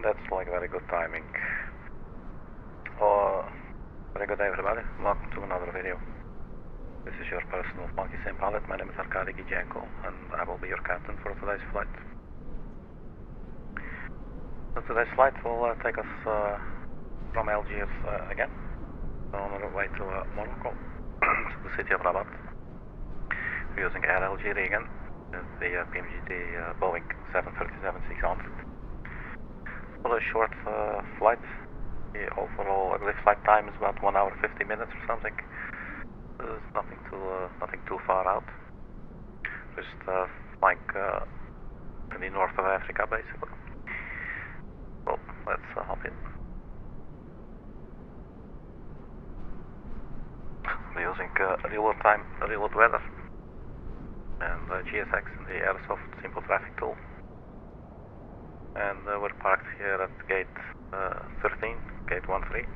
That's like very good timing. Oh, very good day everybody. Welcome to another video. This is your personal monkey sim pilot. My name is Arkady Gidzenko and I will be your captain for today's flight. So today's flight will take us from Algiers again. So on our way to Morocco, to the city of Rabat. We're using Air Algerie again, the PMDG Boeing 737-600. For a short flight, the overall flight time is about 1 hour 50 minutes or something. There's nothing too far out. Just flying in the north of Africa, basically. Well, let's hop in. We're using real-world weather and GSX and the Airsoft Simple Traffic tool. And we're parked here at gate 13, gate 13.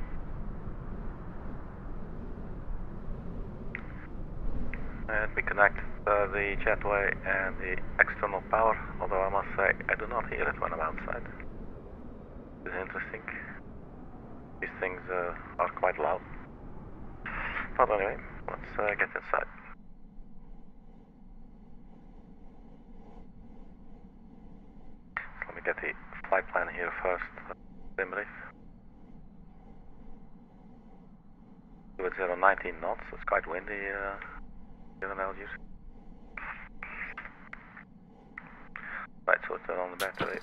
And we connect the jetway and the external power, although I must say I do not hear it when I'm outside. It's interesting. These things are quite loud. But anyway, let's get inside. Let me get the flight plan here first. Sim brief. With 19 knots, it's quite windy here in Algiers. Right, so turn on the battery.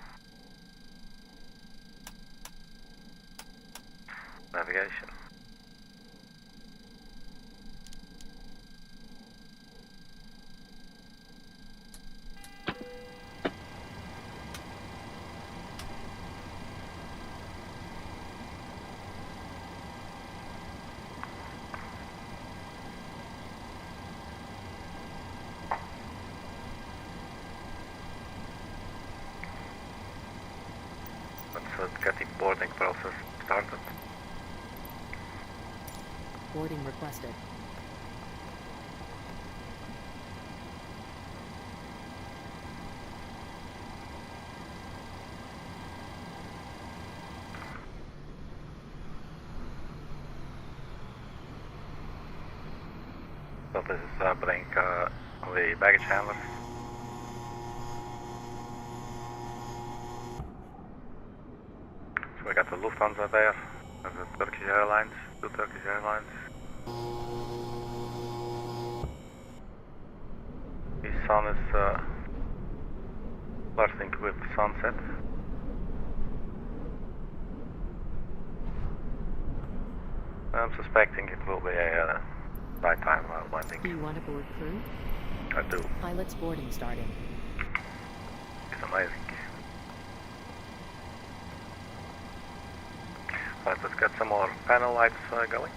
Navigation. Let's get the boarding process started. Boarding requested. So this is bring the baggage handler. So we got the Lufthansa there, and the Turkish Airlines, 2 Turkish Airlines. The sun is flirting with sunset. I'm suspecting it will be a nighttime landing. Do you want to board crew? I do. Pilot's boarding starting. It's amazing. Right, let's get some more panel lights going.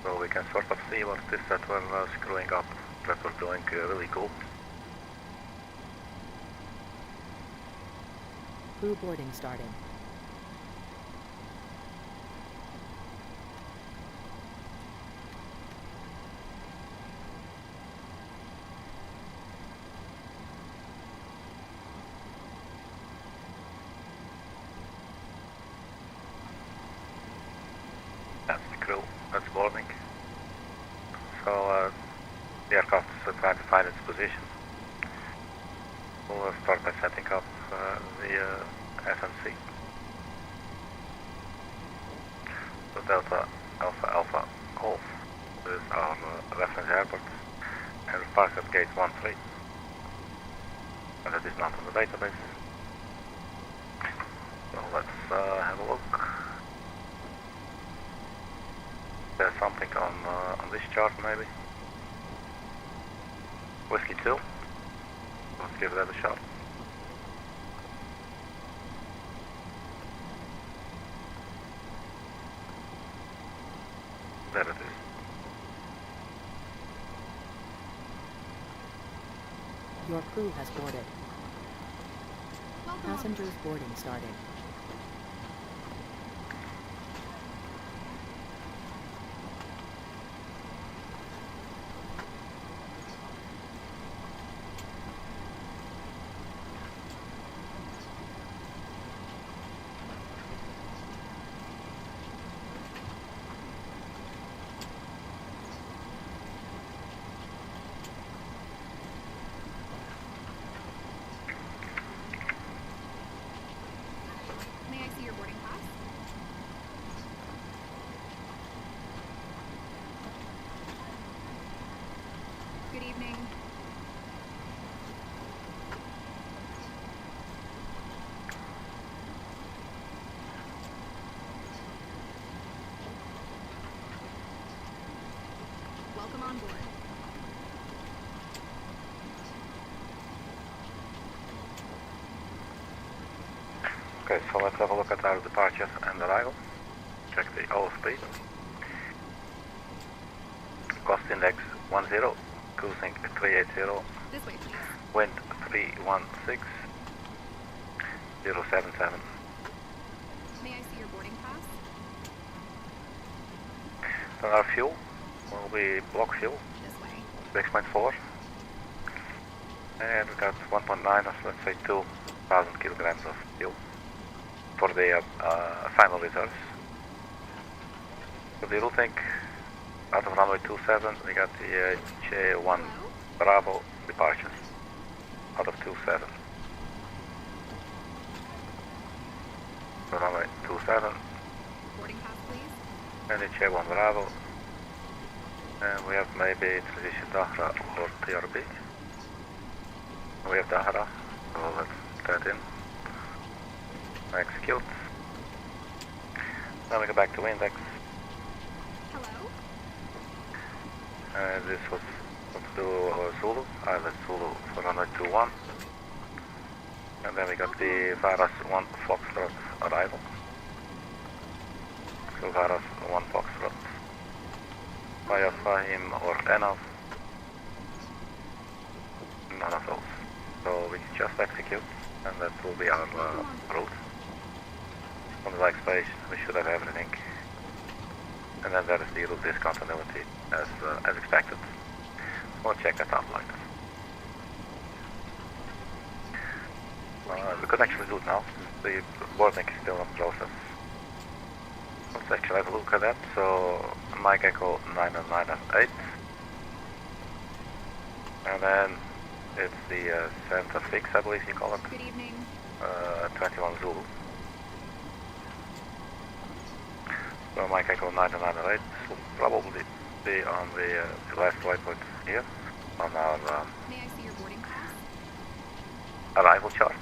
So we can sort of see what it is that we're screwing up, that we're doing really cool. Crew boarding starting. That's the crew, that's boarding. So the aircraft is trying to find its position. We'll start by setting up the FMC. So Delta Alpha Alpha Golf is our reference airport, and we park at gate 13. And it is not on the database. So let's have a look. There's something on this chart maybe. Whiskey 2. Let's give that a shot. There it is. Your crew has boarded. Passengers boarding starting. evening. Welcome on board. Okay, so let's have a look at our departures and arrival. Check the OSP. Cost index 10, cruising 380, This way, please. wind 316, 077. May I see your boarding pass? Then our fuel will be block fuel, This way. 6.4. And we got 1.9 or let's say 2,000 kilograms of fuel for the final reserves. For the routing, out of runway 27, we got the J1 Hello? Bravo departures out of 27. So runway 27 Boarding pass, please. and the J1 Bravo. And we have maybe transition DAHRA or TRB. We have DAHRA, so let's put that in. Execute. Then we go back to index. Hello? This was what to do Zulu, island Zulu for runway 21. And then we got the VARAS 1 Foxtrot arrival. So VARAS 1 Foxtrot. Via Fahim or Enov. None of those. So we can just execute and that will be our route. On the like space we should have everything. And then there is the route discontinuity as expected. We'll check that out later. We could actually do it now. The boarding is still in process. Let's actually have a look at that. So Mike Echo 998. And then it's the center fix, I believe you call it. Good evening. 21 Zulu. So Mike Echo 998 will probably be on the last waypoint here on our May I see your boarding pass? arrival chart.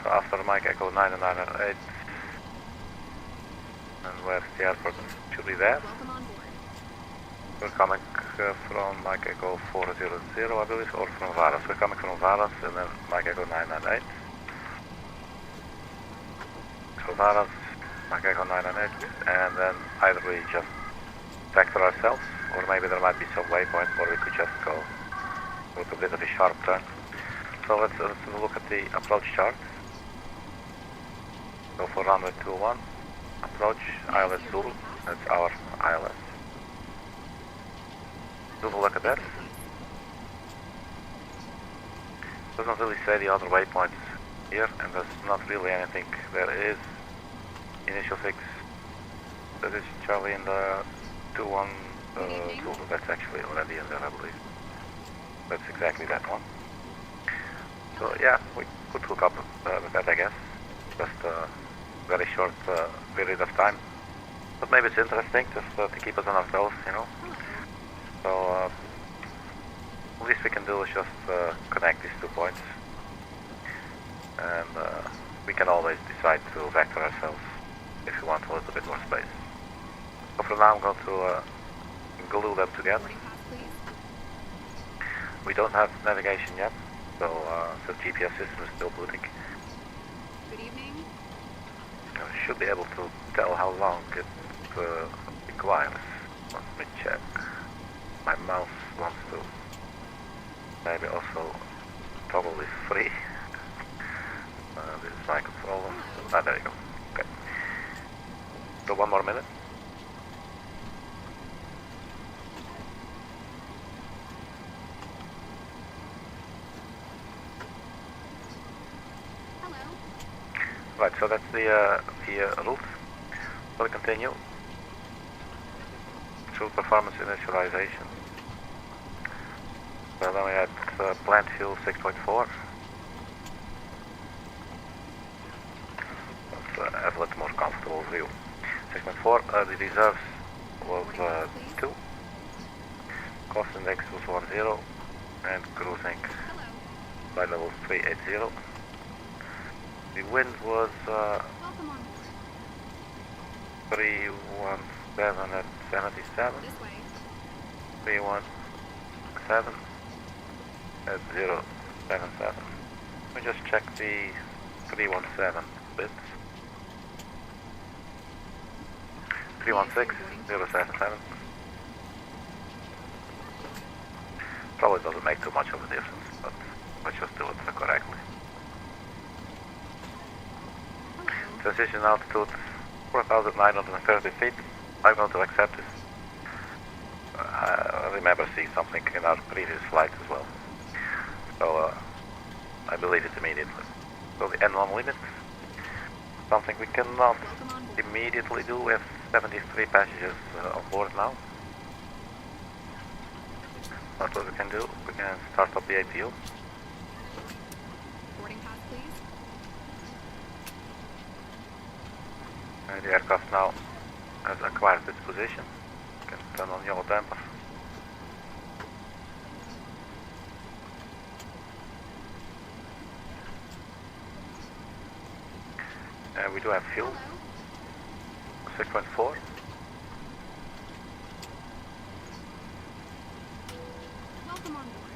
So after Mike Echo 998, and where's the airport? Should be there. Welcome on board. We're coming from Mike Echo 400, I believe, or from VARAS. We're coming from VARAS and then Mike Echo 998. So VARAS, Mike Echo 998, and then either we just vector ourselves, or maybe there might be some waypoint where we could just go with a bit of a sharp turn. So let's look at the approach chart. So for runway 21, approach ILS Zulu, that's our ILS. Zulu, look at that. Doesn't really say the other waypoints here, and there's not really anything. There is initial fix. That is Charlie in the 2-1 Zulu. That's actually already in there, I believe. That's exactly that one. So yeah, we could hook up with that, I guess. Just a very short period of time. But maybe it's interesting just to keep us on our toes, you know. So the least we can do is just connect these 2 points. And we can always decide to vector ourselves if we want a little bit more space. So for now I'm going to glue them together. Boarding pass, please. We don't have navigation yet, so the GPS system is still booting. Good evening. I should be able to tell how long it requires. Let me check. My mouse wants to. Maybe also probably free. This is my controller. Ah, there you go. Okay. So 1 more minute. Hello. Right, so that's the route. So we continue. Through performance initialization. So then we had plant fuel 6.4. Let's have a little more comfortable view. 6.4, the reserves was 2. Cost index was 10. and cruising Hello. by level 380. The wind was Welcome on board. 317 at 77, This way. 317 at 077. We just check the 317 bits. 316 077. Probably doesn't make too much of a difference, but let's just do it correctly. Hello. Transition altitude 4,930 feet. I'm going to accept this. I remember seeing something in our previous flight as well. So I believe it immediately. So the N1 limit, something we cannot Welcome on board. immediately do. We have 73 passengers on board now. That's what we can do. We can start up the APU. Boarding pass, please. And the aircraft now has acquired its position. You can turn on your damper. And we do have fuel, Hello. 6.4. Welcome on board.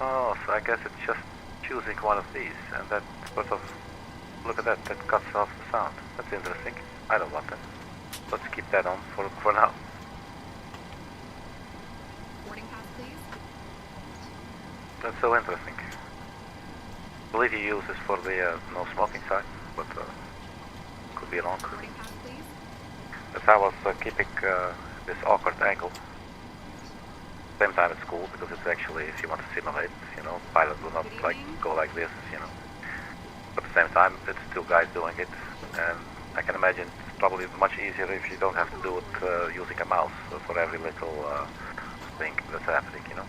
Oh, so I guess it's just choosing one of these, and that sort of, look at that, that cuts off the sound. That's interesting. I don't want that. Let's keep that on for now. Boarding pass, please. That's so interesting. I believe he uses for the no smoking sign, but could be wrong. Boarding pass, please. As I was keeping this awkward angle. Same time it's cool because it's actually, if you want to simulate, you know, pilot will not like go like this, you know. But at the same time, it's two guys doing it, and I can imagine it's probably much easier if you don't have to do it using a mouse for every little thing that's happening, you know.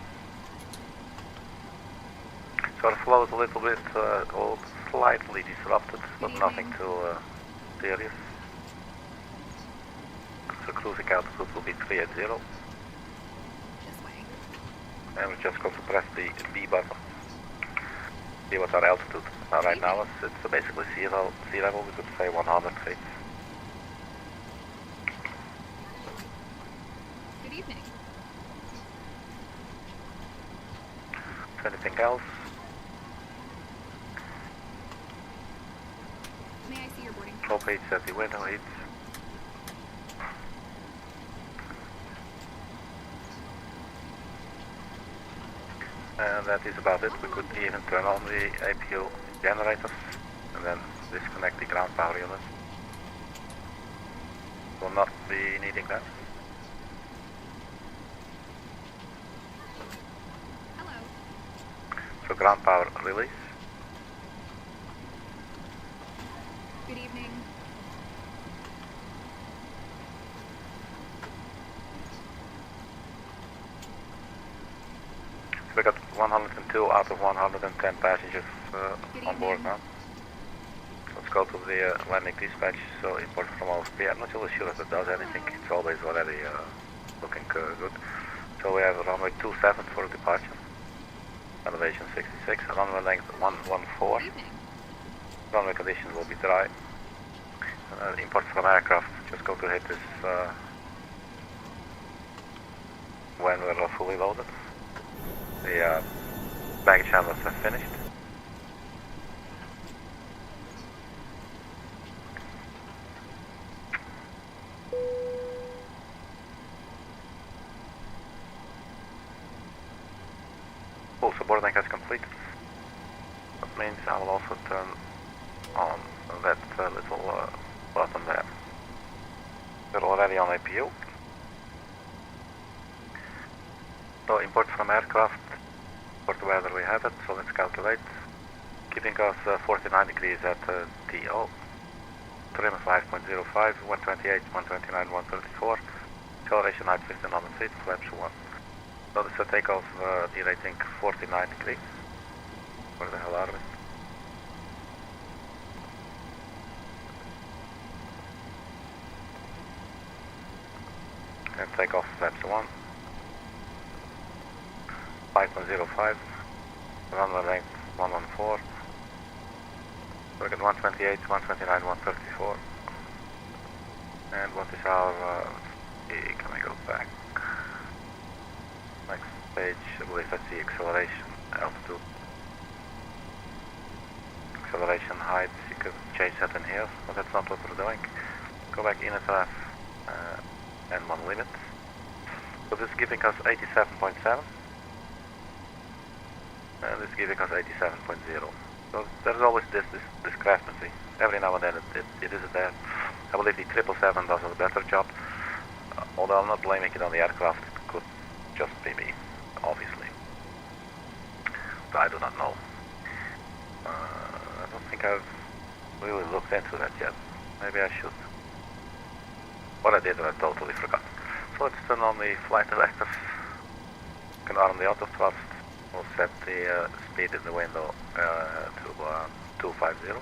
So the flow is a little bit, slightly disrupted, but nothing too serious. So cruising altitude will be 380, This way. and we're just going to press the B button. See what our altitude right now is. It's basically sea level. We could say 100 feet. Good evening. Anything else? May I see your boarding pass? Top heats at the window heats. And that is about it. We could even turn on the APU generators and then disconnect the ground power unit. Will not be needing that. Hello. So ground power release. Good evening. We got 102 out of 110 passengers on board now. Let's go to the landing dispatch. So import from OSP. I'm not really sure if it does anything. It's always already looking good. So we have runway 27 for departure. Elevation 66. Runway length 114. Good evening. Runway conditions will be dry. Import from aircraft. Just going to hit this when we're fully loaded. The baggage handlers have finished. Also boarding has completed. That means I will also turn on that little button there. We're already on APU. So import from aircraft. For the weather we have it, so let's calculate. Keeping us 49 degrees at TO. Trim 5.05, 128, 129, 134. Acceleration 9,1500 feet, flaps 1. So this will take off the rating 49 degrees. Where the hell are we? And take off flaps 1. 5.05, runway length 114, so we get 128, 129, 134, and what is our, can we go back, next page, I believe that's the acceleration, altitude, acceleration height, you could change that in here, but that's not what we're doing. Go back in and one limit. So this is giving us 87.7 and this is giving us 87.0. So there's always this discrepancy. Every now and then it isn't there. I believe the 777 does a better job, although I'm not blaming it on the aircraft. It could just be me, obviously. But I do not know. I don't think I've really looked into that yet. Maybe I should. What I did, I totally forgot. So let's turn on the flight directors. You can arm the auto thrust. We'll set the speed in the window to 250.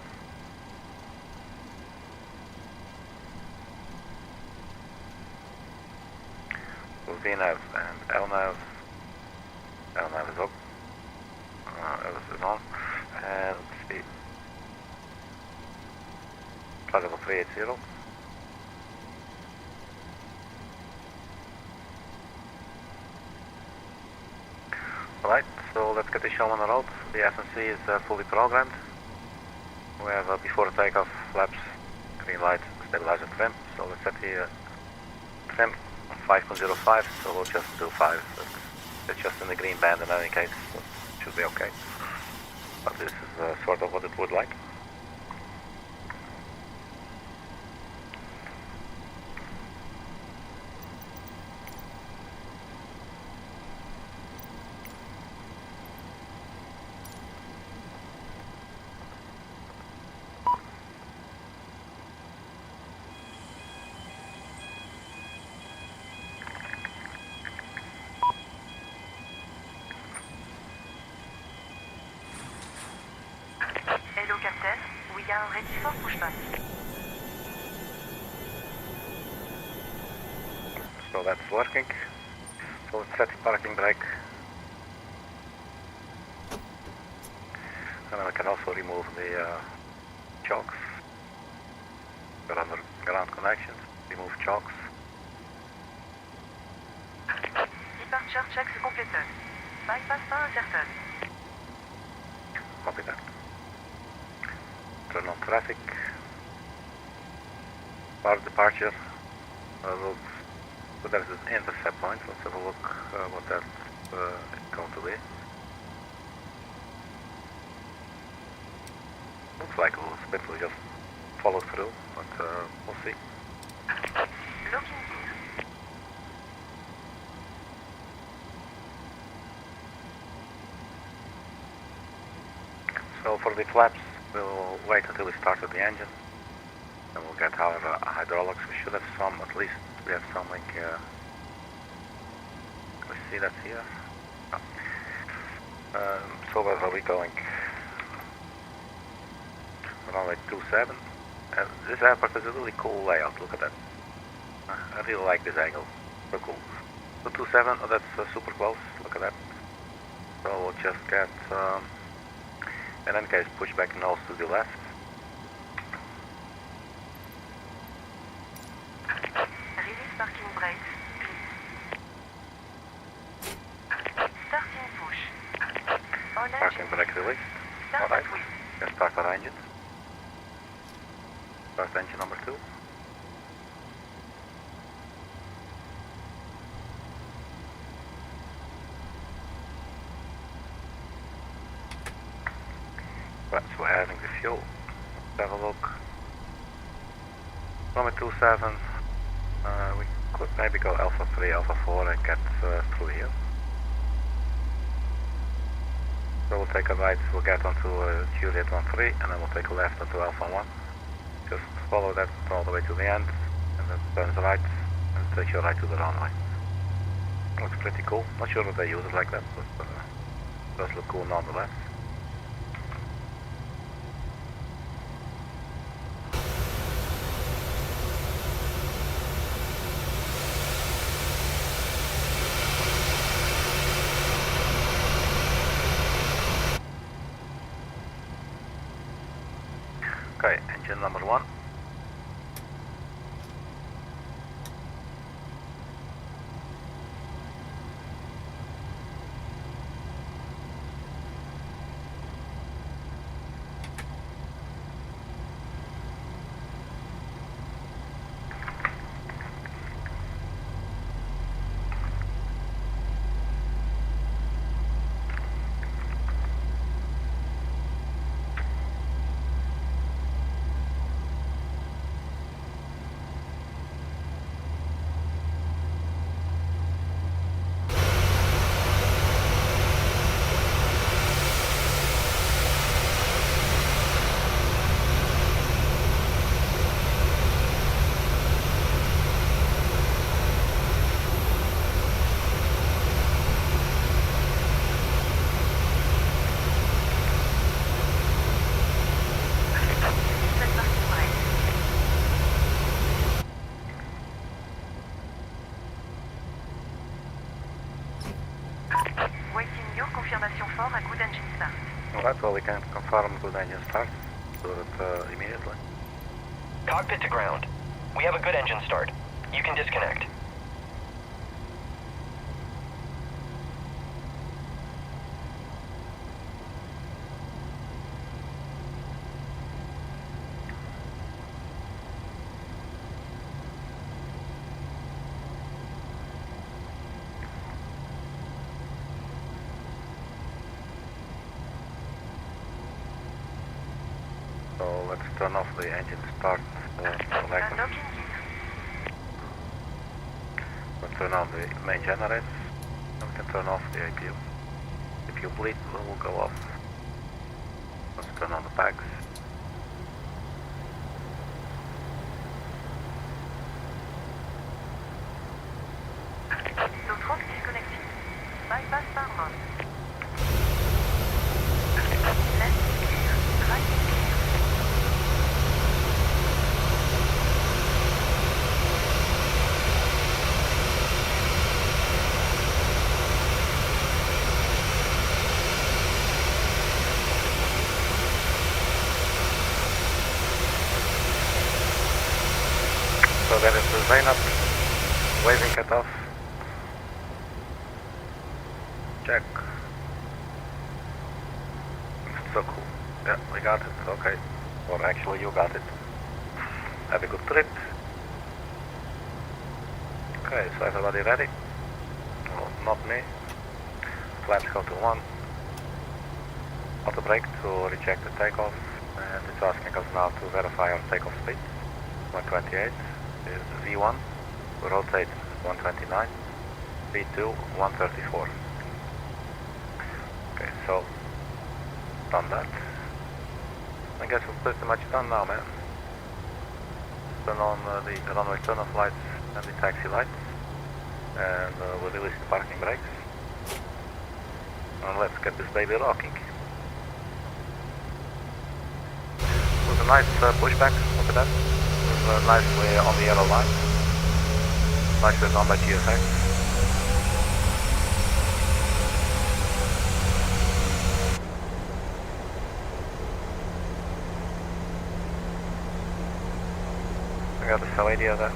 So VNAV and LNAV. LNAV is up. LNAV is on. And let's see. Flight level 380. Alright, so let's get the show on the road. The FNC is fully programmed. We have before the takeoff flaps, green light, stabilizer trim. So let's set the trim on 5.05, so we'll just do 5. It's just in the green band in any case, so it should be okay. But this is sort of what it would like. So that's working. So let's set the parking brake. And then I can also remove the chocks. We're under ground connections. Remove chocks. Departure checks completed. Bypass pas incertain. Copy that. Turn on traffic. Bar departure. So there's an intercept point. Let's have a look what that's going to be. Looks like a little bit will just follow through, but we'll see. Looking here. So for the flaps, we'll wait until we start with the engine. And we'll get our hydraulics. We should have some, at least we have some like, can we see that here? No. So where are we going? Runway 27. This airport is a really cool layout, look at that. I really like this angle, so cool. So 27, oh, that's super close, look at that. So we'll just get, in any case, push back nose to the left. Release parking brakes, please. Starting push. On Parking engine. brake released. Start Alright, at wheel. let's start our engine. Start engine number 2. Right, so we're adding the fuel. Let's have a look. Runway 27, we could maybe go Alpha 3, Alpha 4 and get through here. So we'll take a right, we'll get onto Juliet 13 and then we'll take a left onto Alpha 1. Just follow that all the way to the end and then turns right and takes you right to the runway. Looks pretty cool. Not sure if they use it like that, but does look cool nonetheless. engine number 1. Alright, well we can confirm good engine start. Do it immediately. Cockpit to ground. We have a good engine start. You can disconnect. So let's turn off the engine start selector. Let's turn on the main generators. And we can turn off the APU. If you bleed, it will go off. Let's turn on the packs. So there is the Zainab waving it off. Check. So cool. Yeah, we got it. Okay. Or actually you got it. Have a good trip. Okay, so everybody ready? Well, not me. Flaps go to 1. Auto brake to reject the takeoff. And it's asking us now to verify our takeoff speed. 128. Is V1, rotate 129, V2 134. Okay, so done that. I guess we're pretty much done now, man. Turn on the runway turn-off lights and the taxi lights, and we'll release the parking brakes. And let's get this baby rocking. It was a nice pushback. Look at that. Nicely on the yellow line. Nicely done by GSX. I got the Salé there.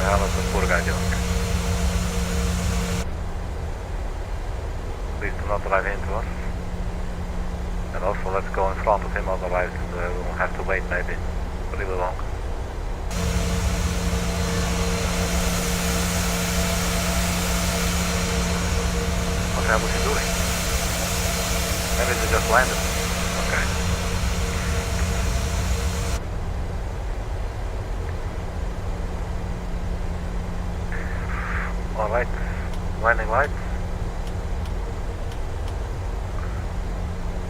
How's the poor guy doing? Please do not drive into us. And also let's go in front of him, otherwise we'll have to wait maybe really long. What the hell was he doing? Maybe they just landed. Okay. Alright, landing lights.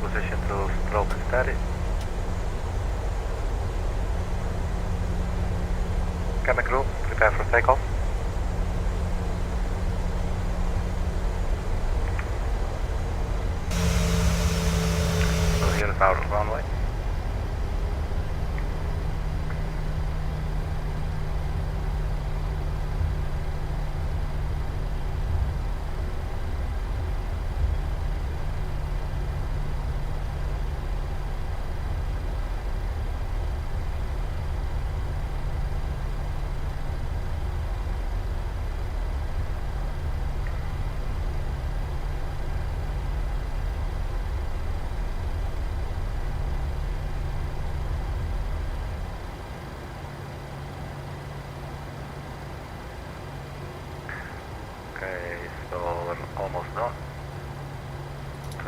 Position to stroke and steady. Cabin crew, prepare for takeoff. So here is our runway.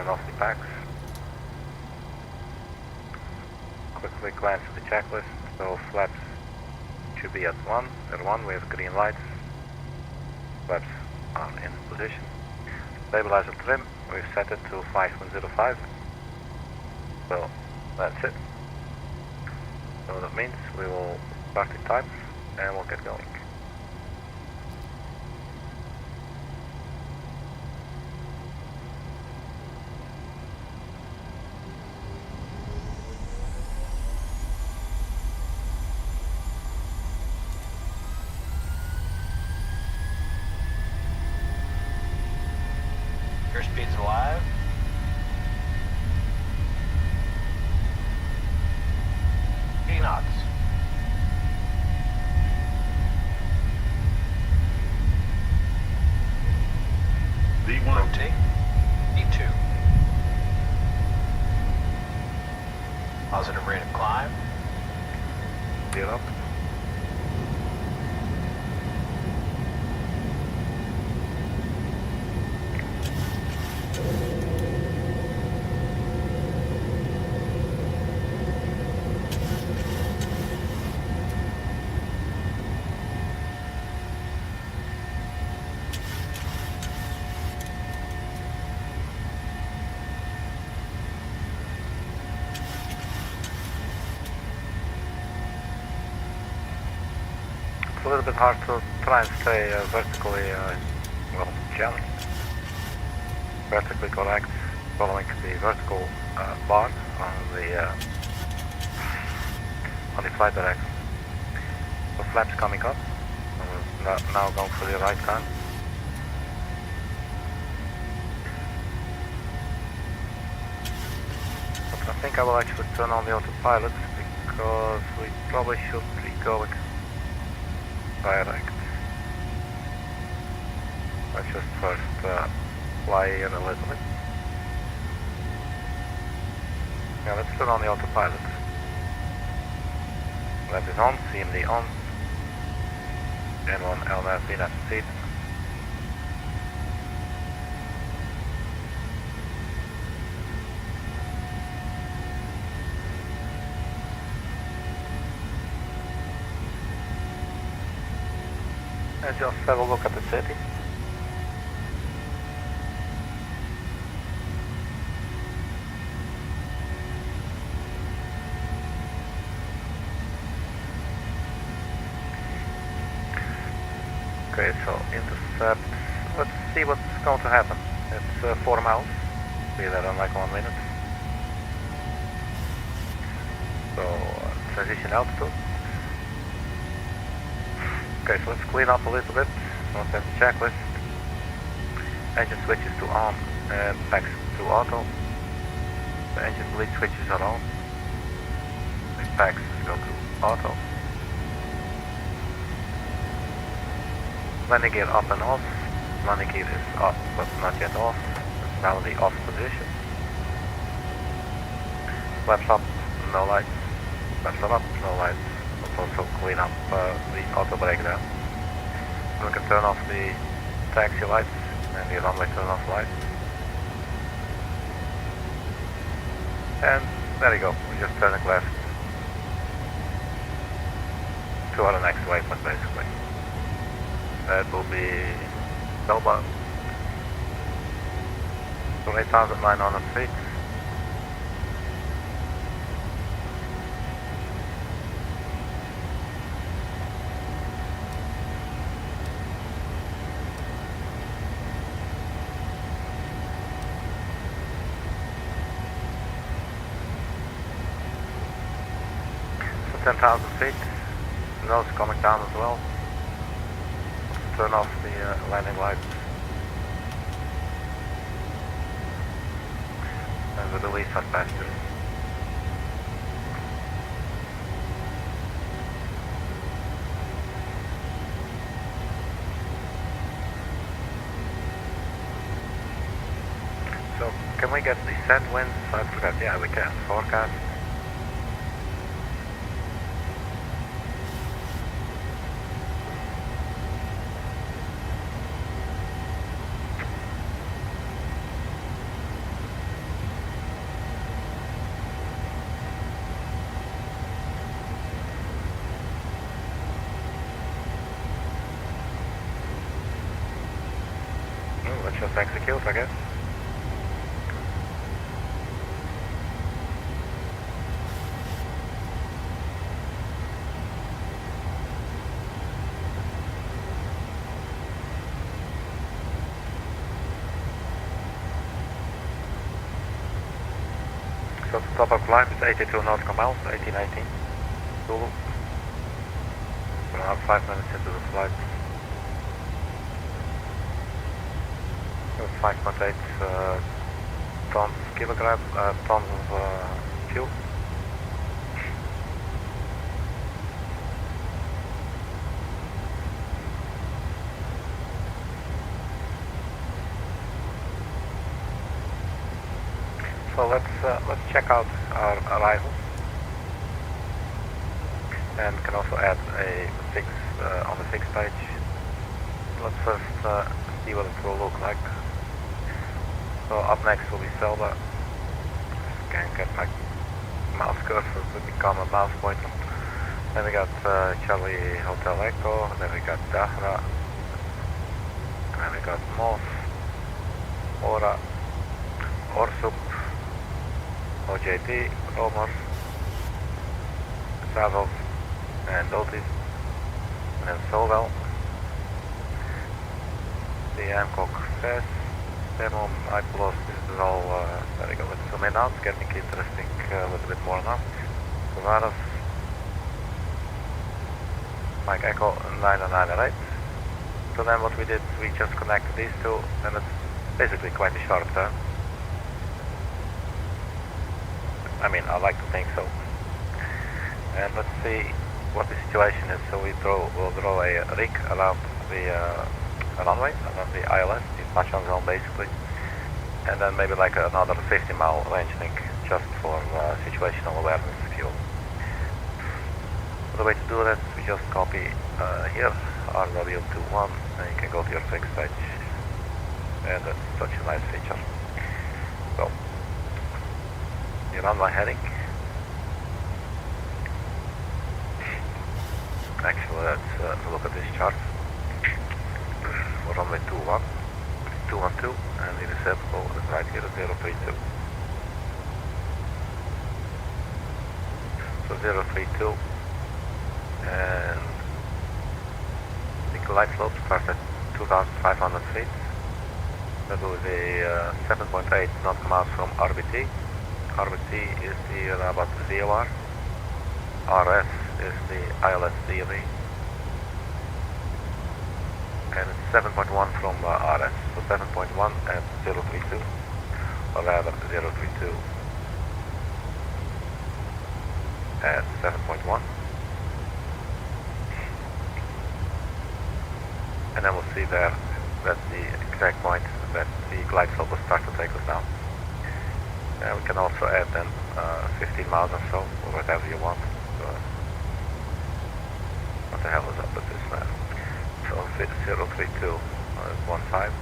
turn off the packs. Quickly glance at the checklist. So flaps should be at 1. At 1 we have green lights. Flaps are in position. Stabilizer trim, we've set it to 5.05. So that's it. So that means we will start the type and we'll get going. Airspeed's alive. Knots. V1. Rotate. E2. Positive rate of climb. Gear up. It's a little bit hard to try and stay vertically, well, challenged. Vertically correct, following the vertical bar on the flight direction. The flaps coming up. Now going for the right hand. But I think I will actually turn on the autopilot because we probably should be going direct. Let's just first fly here a little bit. Yeah, let's turn on the autopilot. Left is on, CMD on. N1 LNAV VNAV seat. And just have a look at the city. Okay, so intercept. Let's see what's going to happen. It's 4 miles. Be there in like 1 minute. So transition altitude. Okay, so let's clean up a little bit. Once that's the checklist. Engine switches to on and packs to auto. The engine bleed switches are on. The packs go to auto. Landing gear up and off. Landing gear is up but not yet off. It's now in the off position. Flaps up, no lights. Flaps are up, no lights. Let's also clean up the auto brake there. We can turn off the taxi lights and the runway turn off lights. And there you go, we're just turning left to our next waypoint basically. That will be Rabat. So 8,900 feet. So 10,000 feet. Nose coming down as well. Turn off the landing lights and we release our passengers. So can we get the set winds? I forgot, yeah we can, forecast. to execute, I guess. So the top of climb is 82 nautical miles, 1819. Zulu. We're now 5 minutes into the flight. It's 5.8 tons tons of fuel. So let's check out our arrivals, and can also add a fix on the fix page. Let's first see what it will look like. So up next will be Selba. Can get my mouse cursor to become a mouse pointer. Then we got Charlie Hotel Echo. Then we got DAHRA. Then we got Moss, Ora, Orsup, OJT, Romers, Travels, and Otis, and then Solwell, the Amcock Fest, Demon, IPLOS. This is all very good. Let's zoom in now, it's getting interesting a little bit more now. So VARAS, Mike Echo 998. So then what we did, we just connected these two, and it's basically quite a short turn. I mean, I like to think so. And let's see what the situation is. So we'll draw a rig around the runway, around the ILS, the touchdown zone basically. And then maybe like another 50-mile range link just for situational awareness fuel. The way to do that, we just copy here, RW21, and you can go to your fix page. And that's such a nice feature. So, your runway heading. Actually, let's look at this chart. For runway 21, 212, and the receptacle is right here at 032. So 032, and the glide slope starts at 2,500 feet. That will be 7.8 nautical miles from RBT. RBT is the Rabat VOR. RS is the ILS DAAG. And it's 7.1 from RS. So 7.1 at 032, or rather 032 at 7.1. And then we'll see there, that's the exact point that the glide slope will start to take us down. And we can also add then 15 miles or so, or whatever you want. So, what the hell is up with this now? So 032 is 15.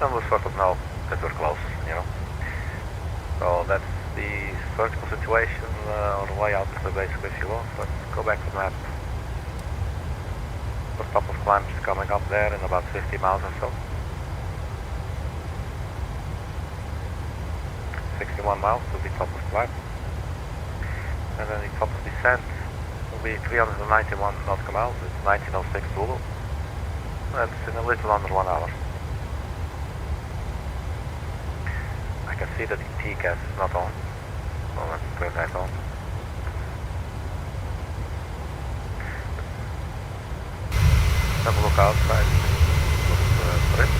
Then we'll sort of know that we're close, you know. So that's the vertical situation on the way out to the basically if you want. Let's go back to the map. The top of climb is coming up there in about 50 miles or so. 61 miles to the top of climb. And then the top of descent will be 391 nautical miles. It's 1906 Zulu. That's in a little under 1 hour. I can see that the T-gas is not on. So let's turn that on. Have a look outside. Looks for it.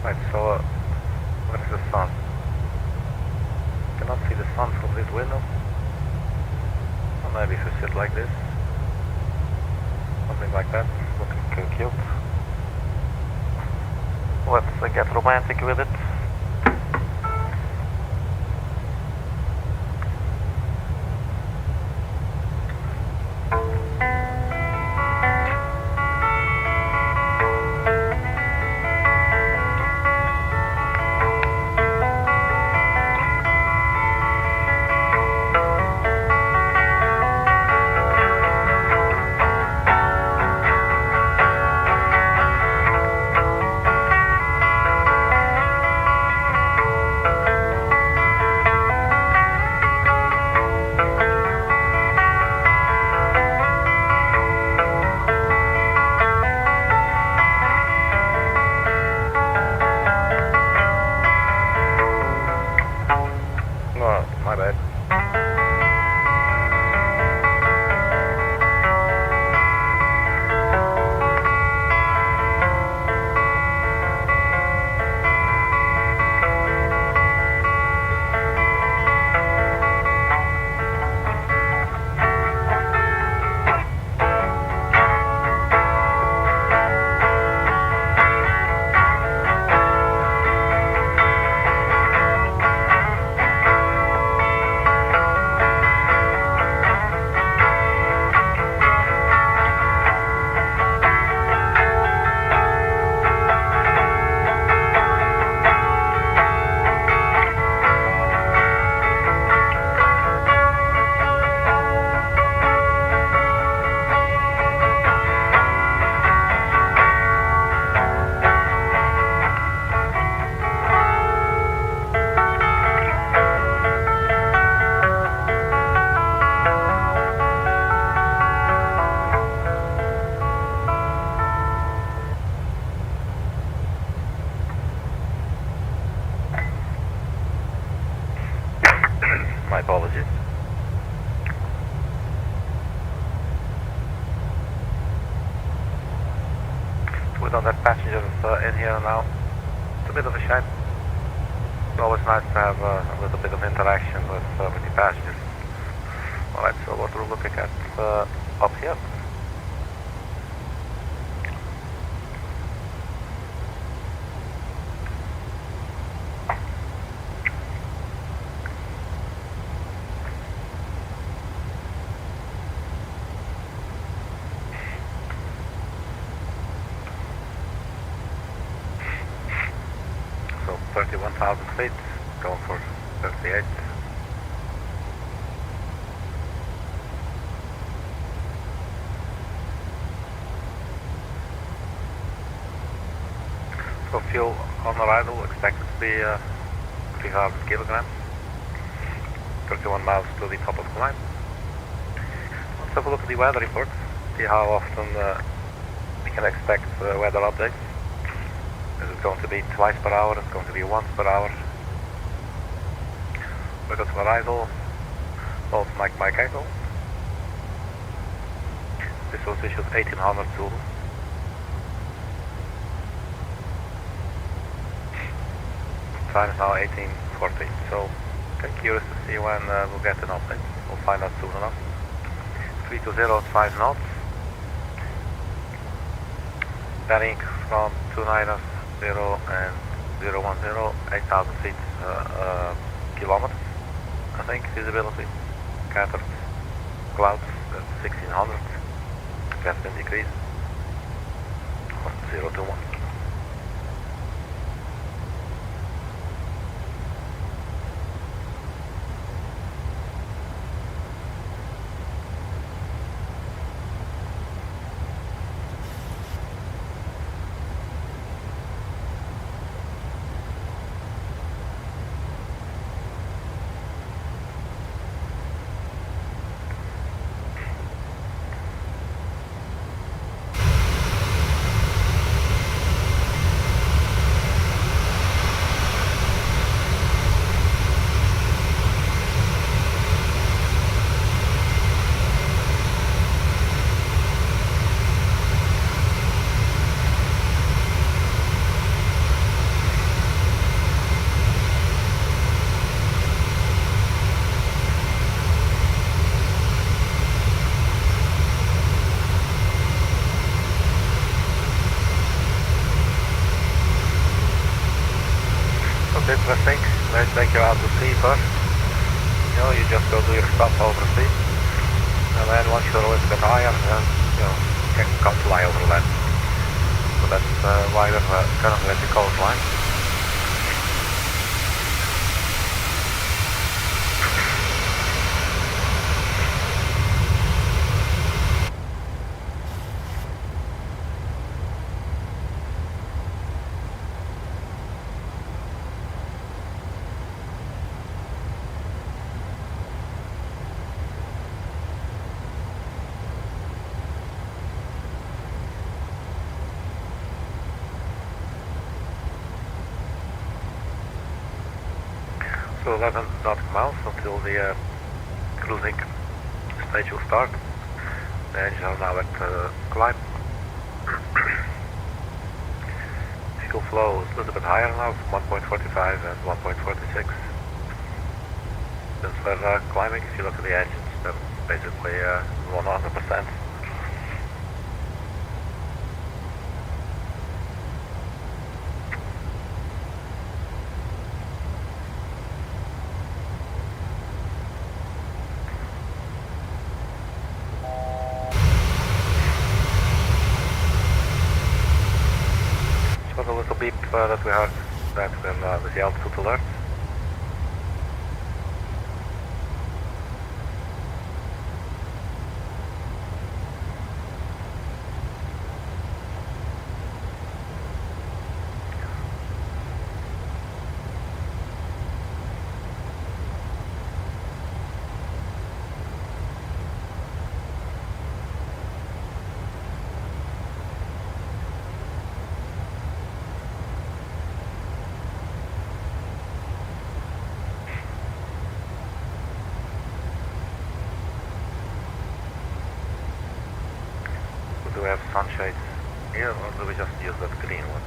Right, so where is the sun? Cannot see the sun from this window. Or maybe if you sit like this. Something like that, looking cute. Let's get romantic with it. we don't have passengers in here now. It's a bit of a shame. It's always nice to have a little bit of interaction with the passengers. Alright, so what we're looking at up here. So 31,000 feet, going for 38. So fuel on arrival expected to be 300 kilograms, 31 miles to the top of the line. Let's have a look at the weather report, see how often we can expect weather updates. Is it going to be twice per hour? Is it going to be once per hour? We got to arrival, Old Mike Echo. This was issued 1800 Zulu. Time is now 18:40, so okay, curious to see when we'll get an update. We'll find out soon enough. 320 at 5 knots. Bearing from 290 and 010, 8,000 feet kilometers, I think, visibility. Scattered clouds at 1600, Captain decrease, 021. Interesting. Let's take you out to sea first. You know, you just go do your stuff over sea, and then once you're a little bit higher, then you know you can come fly over land. So that's why we're currently at the coastline. So 11 nautical miles until the cruising stage will start. The engines are now at climb. Fuel flow is a little bit higher now, 1.45 and 1.46. Since we're climbing, if you look at the engines, they're basically 100%. A little beep that we heard that we're with the altitude alert. We do have sunshades here, or do we just use that green one?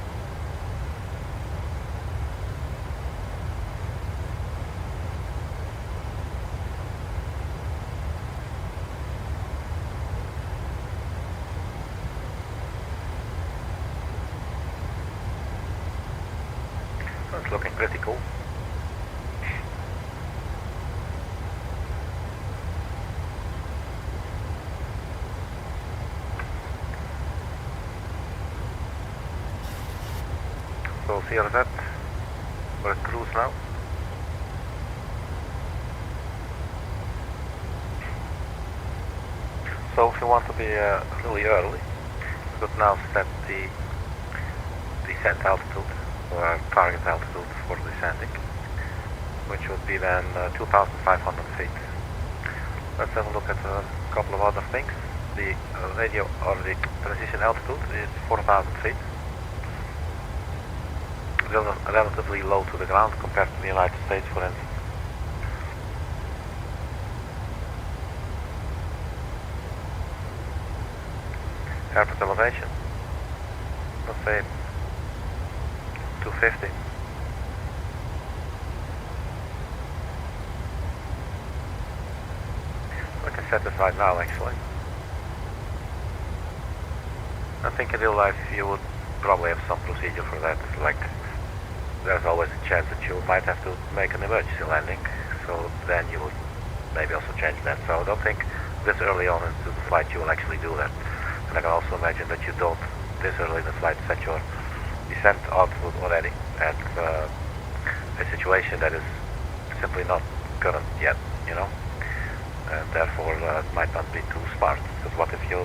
It's looking pretty cool. So CRZ, we're at cruise now. So if you want to be really early, you could now set the descent altitude, or target altitude for descending, which would be then 2,500 feet. Let's have a look at a couple of other things. The radio or the transition altitude is 4,000 feet. Relatively low to the ground compared to the United States, for instance. Airport elevation, let's say 250. I can set this right now, actually. I think in real life you would probably have some procedure for that. It's like there's always a chance that you might have to make an emergency landing, so then you would maybe also change that. So I don't think this early on into the flight you will actually do that. And I can also imagine that you don't this early in the flight set your descent altitude already at a situation that is simply not current yet, you know, and therefore it might not be too smart. Because what if you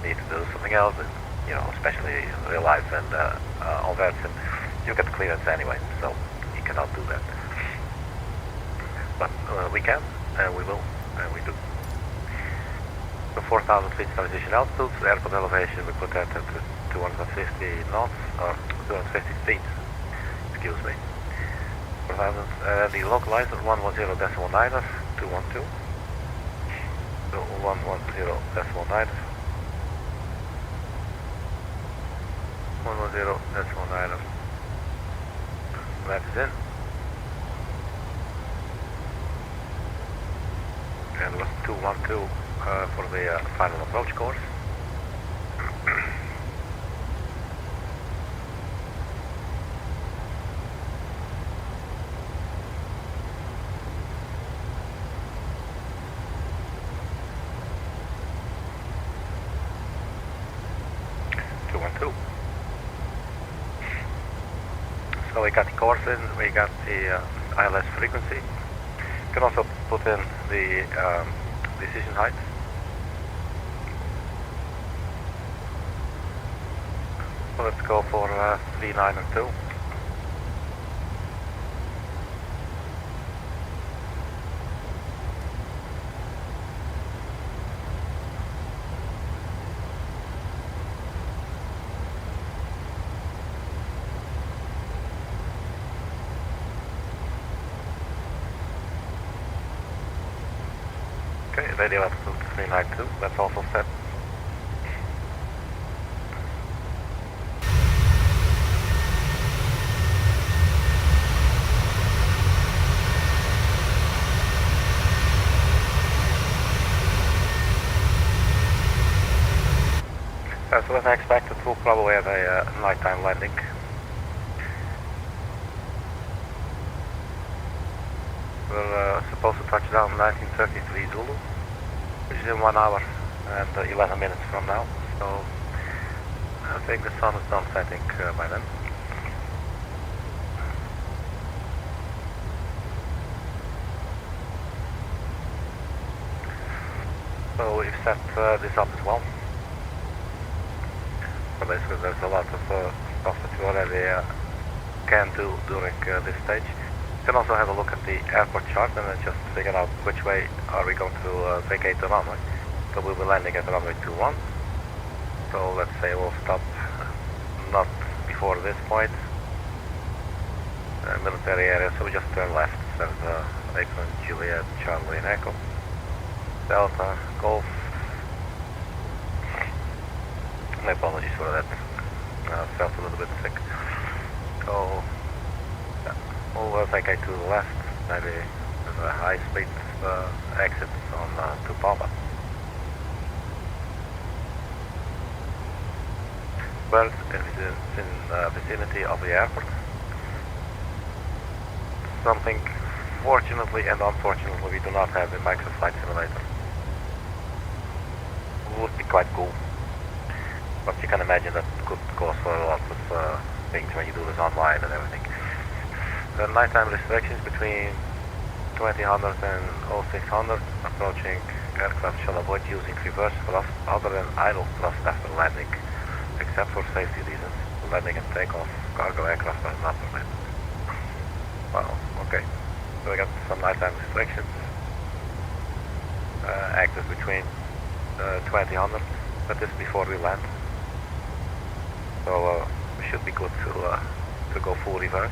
need to do something else, you know, especially real life and all that, and you get clearance anyway, so you cannot do that. But we can, and we will, and we do. So 4,000 feet transition altitude, the airport elevation, we put that at 250 knots, or 250 feet, excuse me. 4,000, the localizer 110.9, 212. So 110.9. 110.9. That is in. And it was 212 for the final approach course. So we got the course in, we got the ILS frequency. You can also put in the decision height. So let's go for 3, 9 and 2. Okay, radio altitude 392, that's also set. So as I expected, we'll probably have a nighttime landing. We're supposed to touch down 1933 Zulu, which is in 1 hour and 11 minutes from now. So I think the sun is done setting by then. So we've set this up as well. So basically there's a lot of stuff that you already can do during this stage. You can also have a look at the airport chart and then just figure out which way are we going to vacate the runway. So we'll be landing at runway 21. So let's say we'll stop not before this point. Military area, so we just turn left. There's Lakeland, Juliet, Charlie and Echo. Delta, Golf. My apologies for that Felt a little bit sick. So we'll take a to the left. Maybe there's a high speed exit on to Palma. But it's in vicinity of the airport. Something fortunately and unfortunately we do not have in Microsoft Flight Simulator. Would be quite cool. But you can imagine that could cause for a lot of things when you do this online and everything. The nighttime restrictions between 2000 and 0600 approaching aircraft shall avoid using reverse thrust other than idle thrust after landing, except for safety reasons. Landing and takeoff cargo aircraft are not permitted. Well, okay. So we got some nighttime restrictions active between 2000, but this before we land. So we should be good to go full reverse.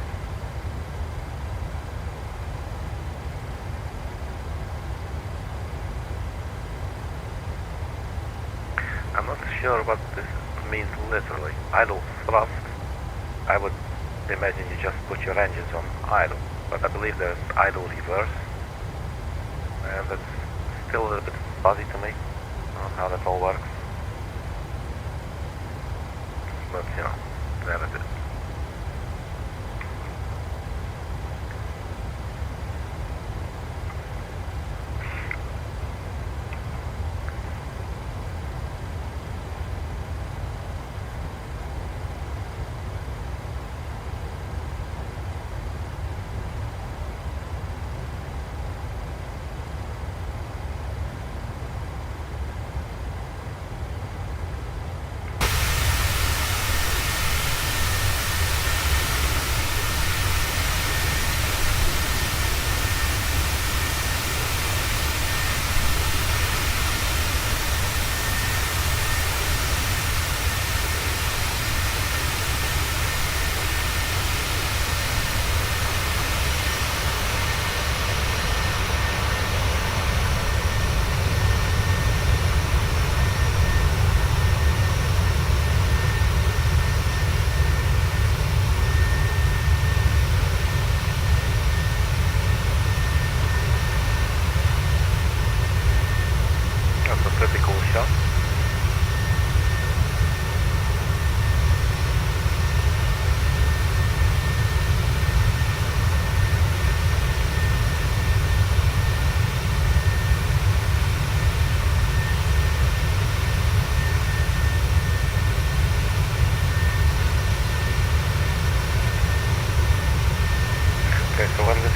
I'm not sure what this means literally. Idle thrust, I would imagine you just put your engines on idle, but I believe there's idle reverse, and that's still a little bit fuzzy to me on how that all works. But you know, there it is.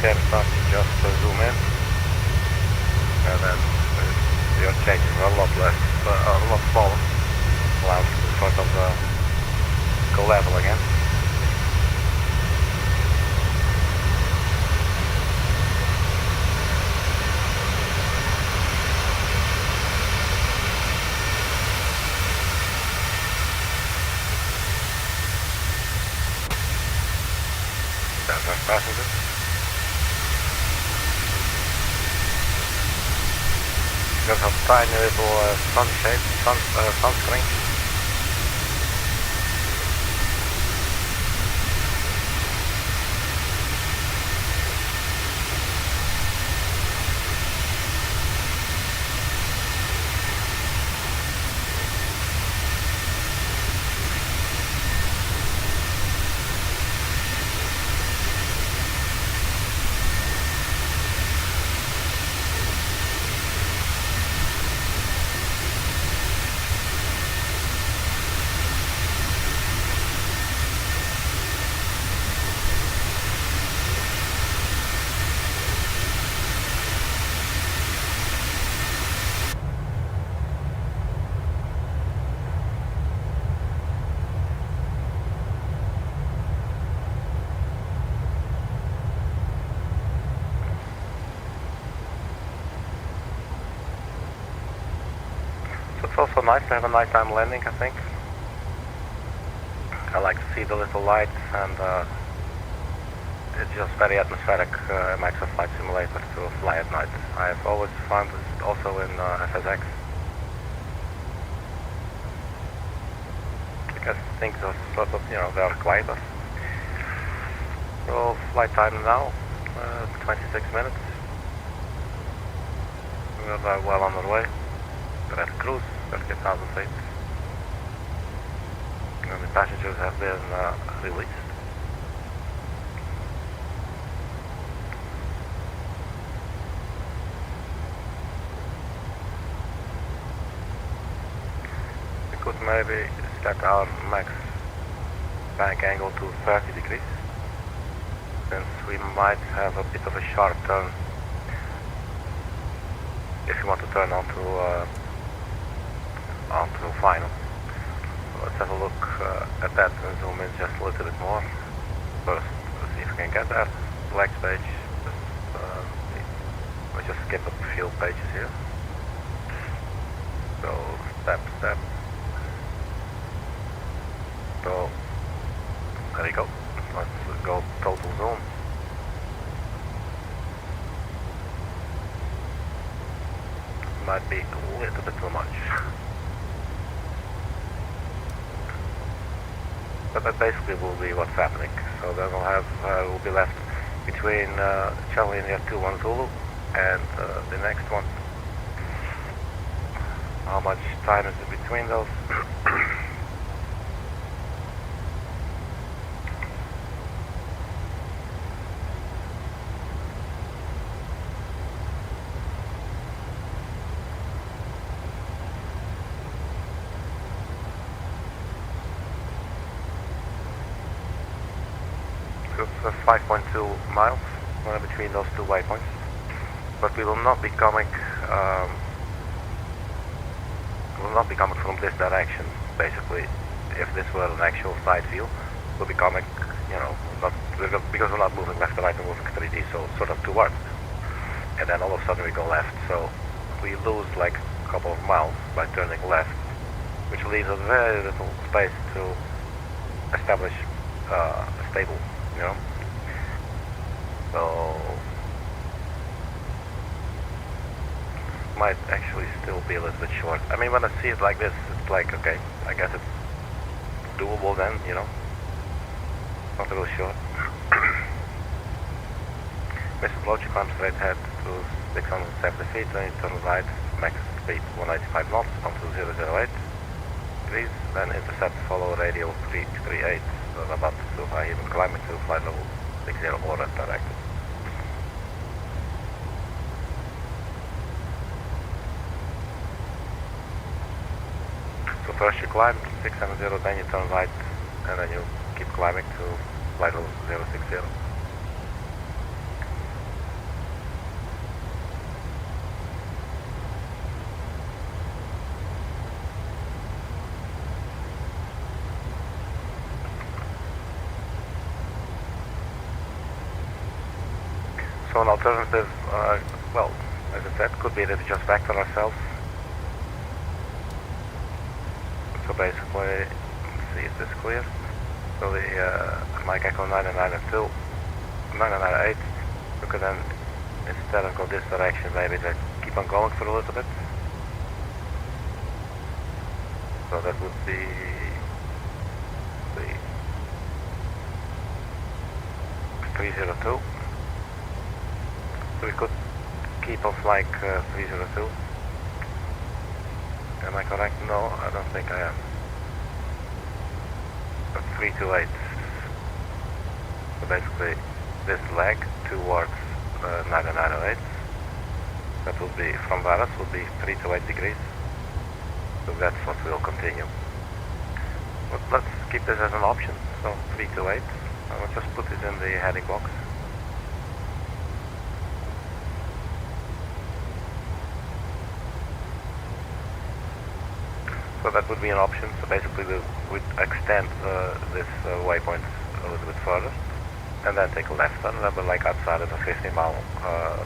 Aircraft, just zoom in, and then your changes are a lot less, a lot smaller, allows you to sort of go level again. There's our passengers. There's a tiny little sunscreen. It's also nice to have a nighttime landing, I think. I like to see the little lights, and it's just very atmospheric Microsoft Flight Simulator to fly at night. I've always found this also in FSX. As things are sort of, you know, they are quieter. So flight time now, 26 minutes. We're well on our way. We're at cruise, 30,000 feet. And the passengers have been released. We could maybe set our max bank angle to 30 degrees, since we might have a bit of a sharp turn if you want to turn onto final. So let's have a look at that and zoom in just a little bit more. First, let's see if we can get there. Black page. Let's just skip a few pages here. So step. So there you go. Let's go total zoom. Might be a little bit too much. But that basically will be what's happening. So then we'll be left between Charlie India 21 Zulu and the next one. How much time is in between those? It's 5.2 miles between those two waypoints, but we will not be coming. From this direction. Basically, if this were an actual side view, we'll be coming, you know, because we're not moving left to right, we're moving 3D, so sort of towards. And then all of a sudden we go left, so we lose like a couple of miles by turning left, which leaves us very little space to establish a stable, you know. So might actually still be a little bit short. I mean, when I see it like this, it's like, okay, I guess it's doable then, you know. Not real short. Mr. Blochi, climb straight ahead to 670 feet, then you turn right, max speed 185 knots, onto 008 degrees, then intercept, follow radio 338, Rabat to high, even climbing to flight level 60 or as directed. So first you climb 670, then you turn right, and then you keep climbing to flight level 060. So an alternative, well, as I said, could be that we just vector ourselves. So basically, let's see if this is clear. So the Mike Echo 992, 998, we could then, instead of go this direction, maybe just keep on going for a little bit. So that would be the 302. So we could keep off like 302. Am I correct? No, I don't think I am. But 328. So basically, this leg towards 908. That will be, from VARAS, will be 328 degrees. So that's what we'll continue. But let's keep this as an option. So 328. I will just put it in the heading box. So that would be an option. So basically we'd extend this waypoint a little bit further and then take a left turn, remember, like outside of a 15-mile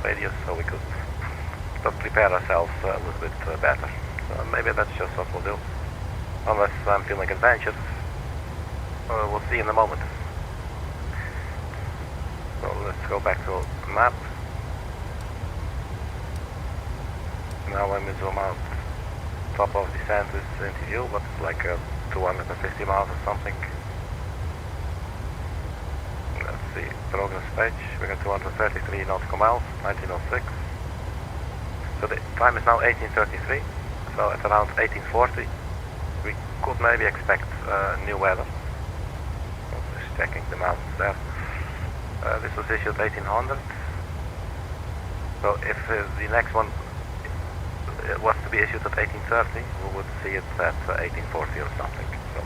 radius, so we could prepare ourselves a little bit better. So maybe that's just what we'll do. Unless I'm feeling adventurous, we'll see in a moment. So let's go back to map. Now let me zoom out top of descent is into view, but it's like 250 miles or something. Let's see, progress page. We got 233 nautical miles, 1906. So the time is now 1833. So at around 1840, we could maybe expect new weather. Just checking the mountains there. This was issued 1800. So if the next one was to be issued at 1830, we would see it at 1840 or something. So.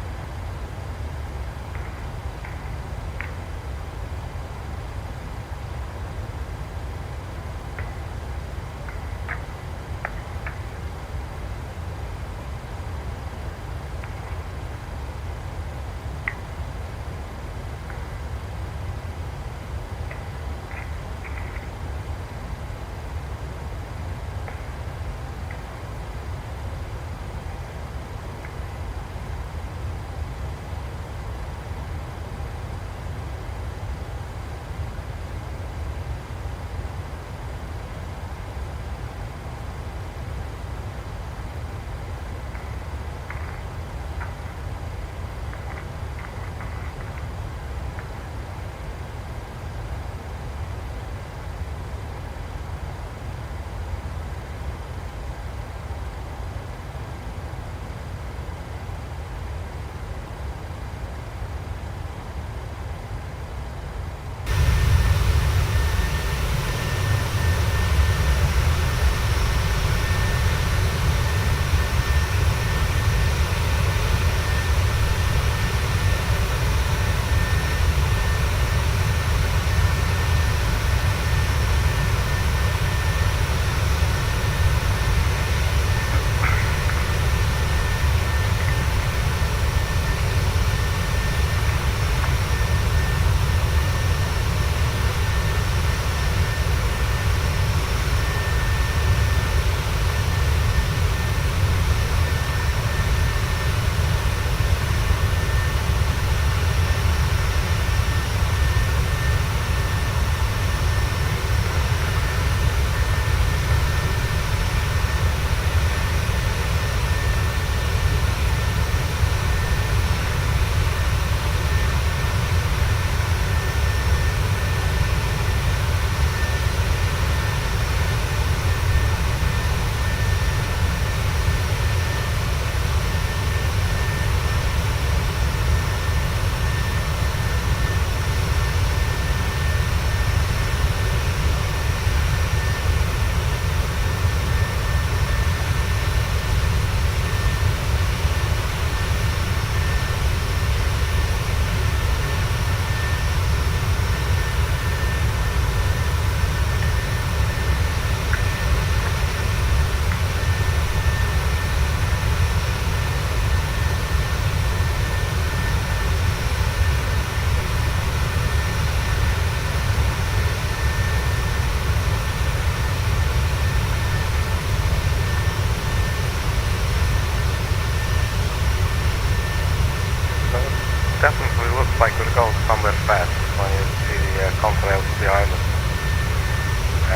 Definitely looks like we're going somewhere fast when you see the contrails behind us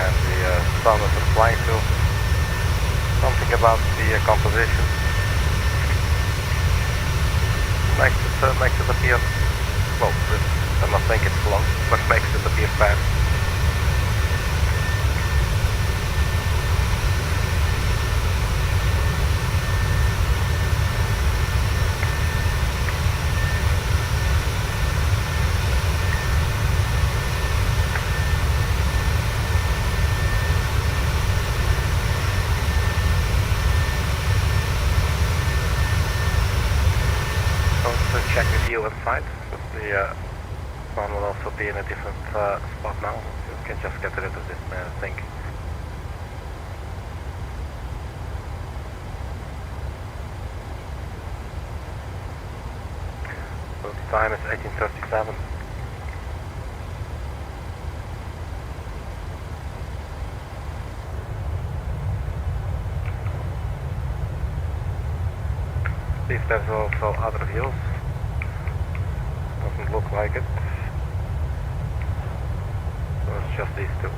and the sun that we're flying to. Something about the composition makes it appear, well, I'm not saying it's long, but makes it appear fast. Check the view inside. The sun will also be in a different spot now. You can just get rid of this thing. So the time is 1837. See if there's also other views. Doesn't look like it. So it's just these two.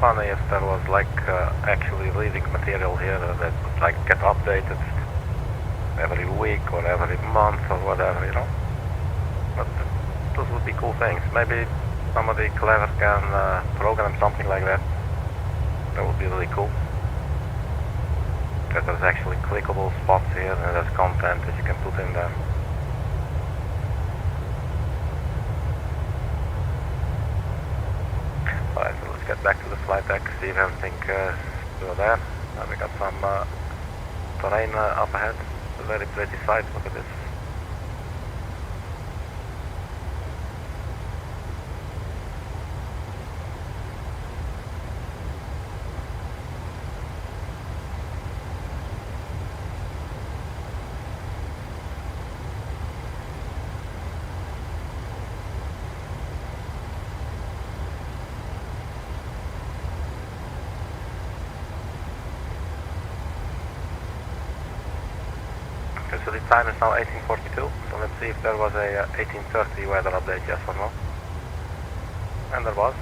funny if there was like actually reading material here that would like get updated every week or every month or whatever, you know. But those would be cool things. Maybe somebody clever can program something like that. That would be really cool. That there's actually clickable spots here and there's content that you can put in there. Alright, so let's get back to the flight deck, see if everything is still there. We got some terrain up ahead. It's a very pretty sight, look at this. So the time is now 1842, so let's see if there was a 1830 weather update, yes or no. And there was,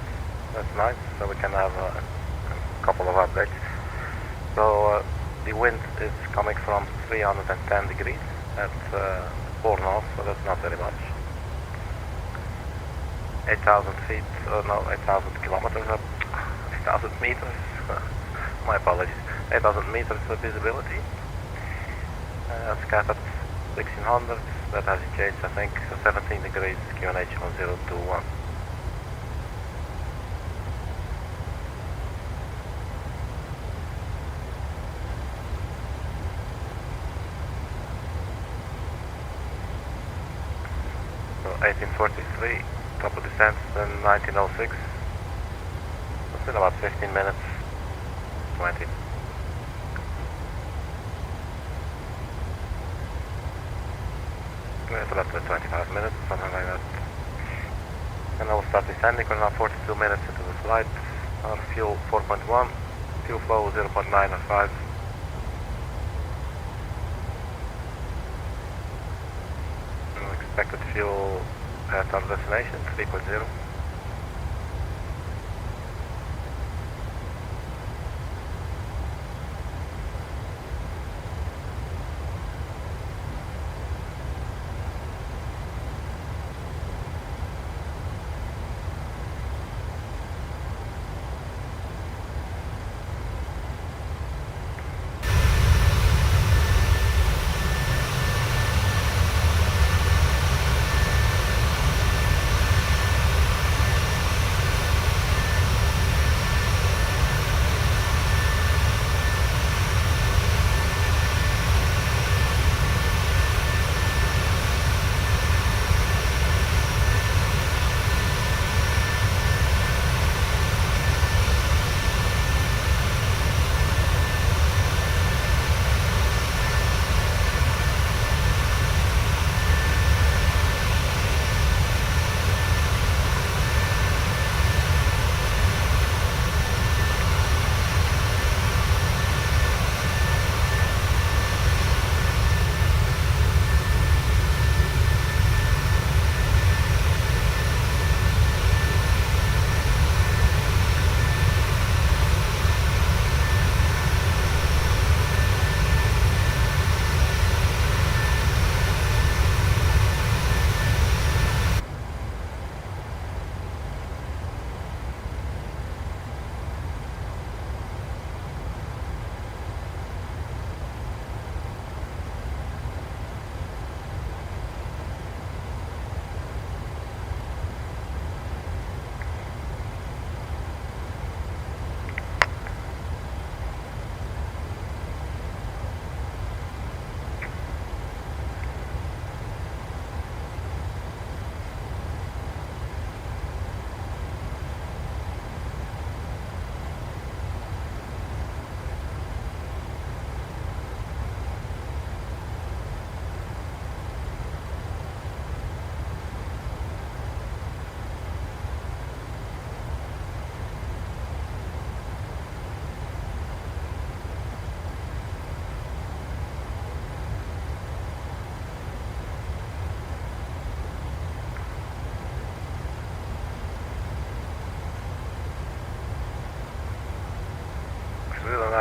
that's nice, so we can have a couple of updates. So the wind is coming from 310 degrees at 4 north, so that's not very much. 8,000 feet, no, 8,000 kilometers up, 8,000 meters, my apologies, 8,000 meters of visibility. Scattered 1600, that hasn't changed, I think, so 17 degrees, QNH 1021. So 1843, top of descent, then 1906, it's in about 15 minutes, 20. It's about 25 minutes, something like that. And I will start descending. We're now 42 minutes into the flight. Our fuel 4.1, fuel flow 0.905. And expected fuel at our destination 3.0.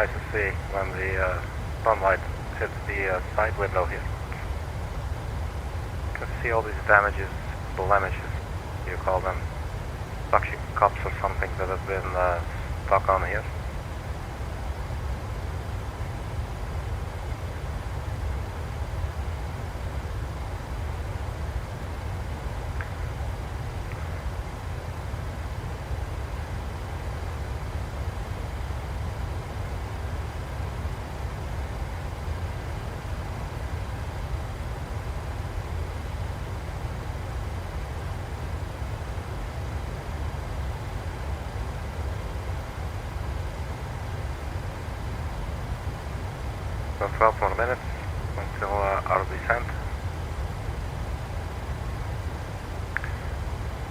nice to see when the sunlight hits the side window here. You can see all these damages, blemishes, you call them, suction cups or something that have been stuck on here. So 12 more minutes until our descent.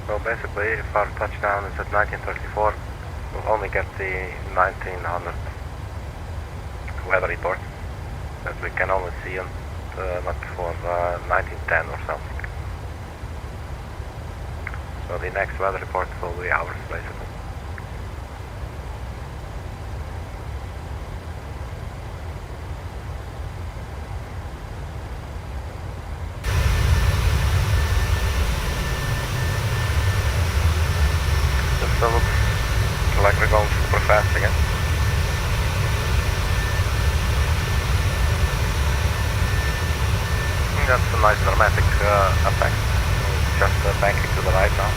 So basically, if our touchdown is at 1934, we'll only get the 1900 weather report that we can only see not before 1910 or something. So the next weather report will be ours, basically. So looks like we're going super fast again. That's a nice dramatic effect. Just banking to the right now.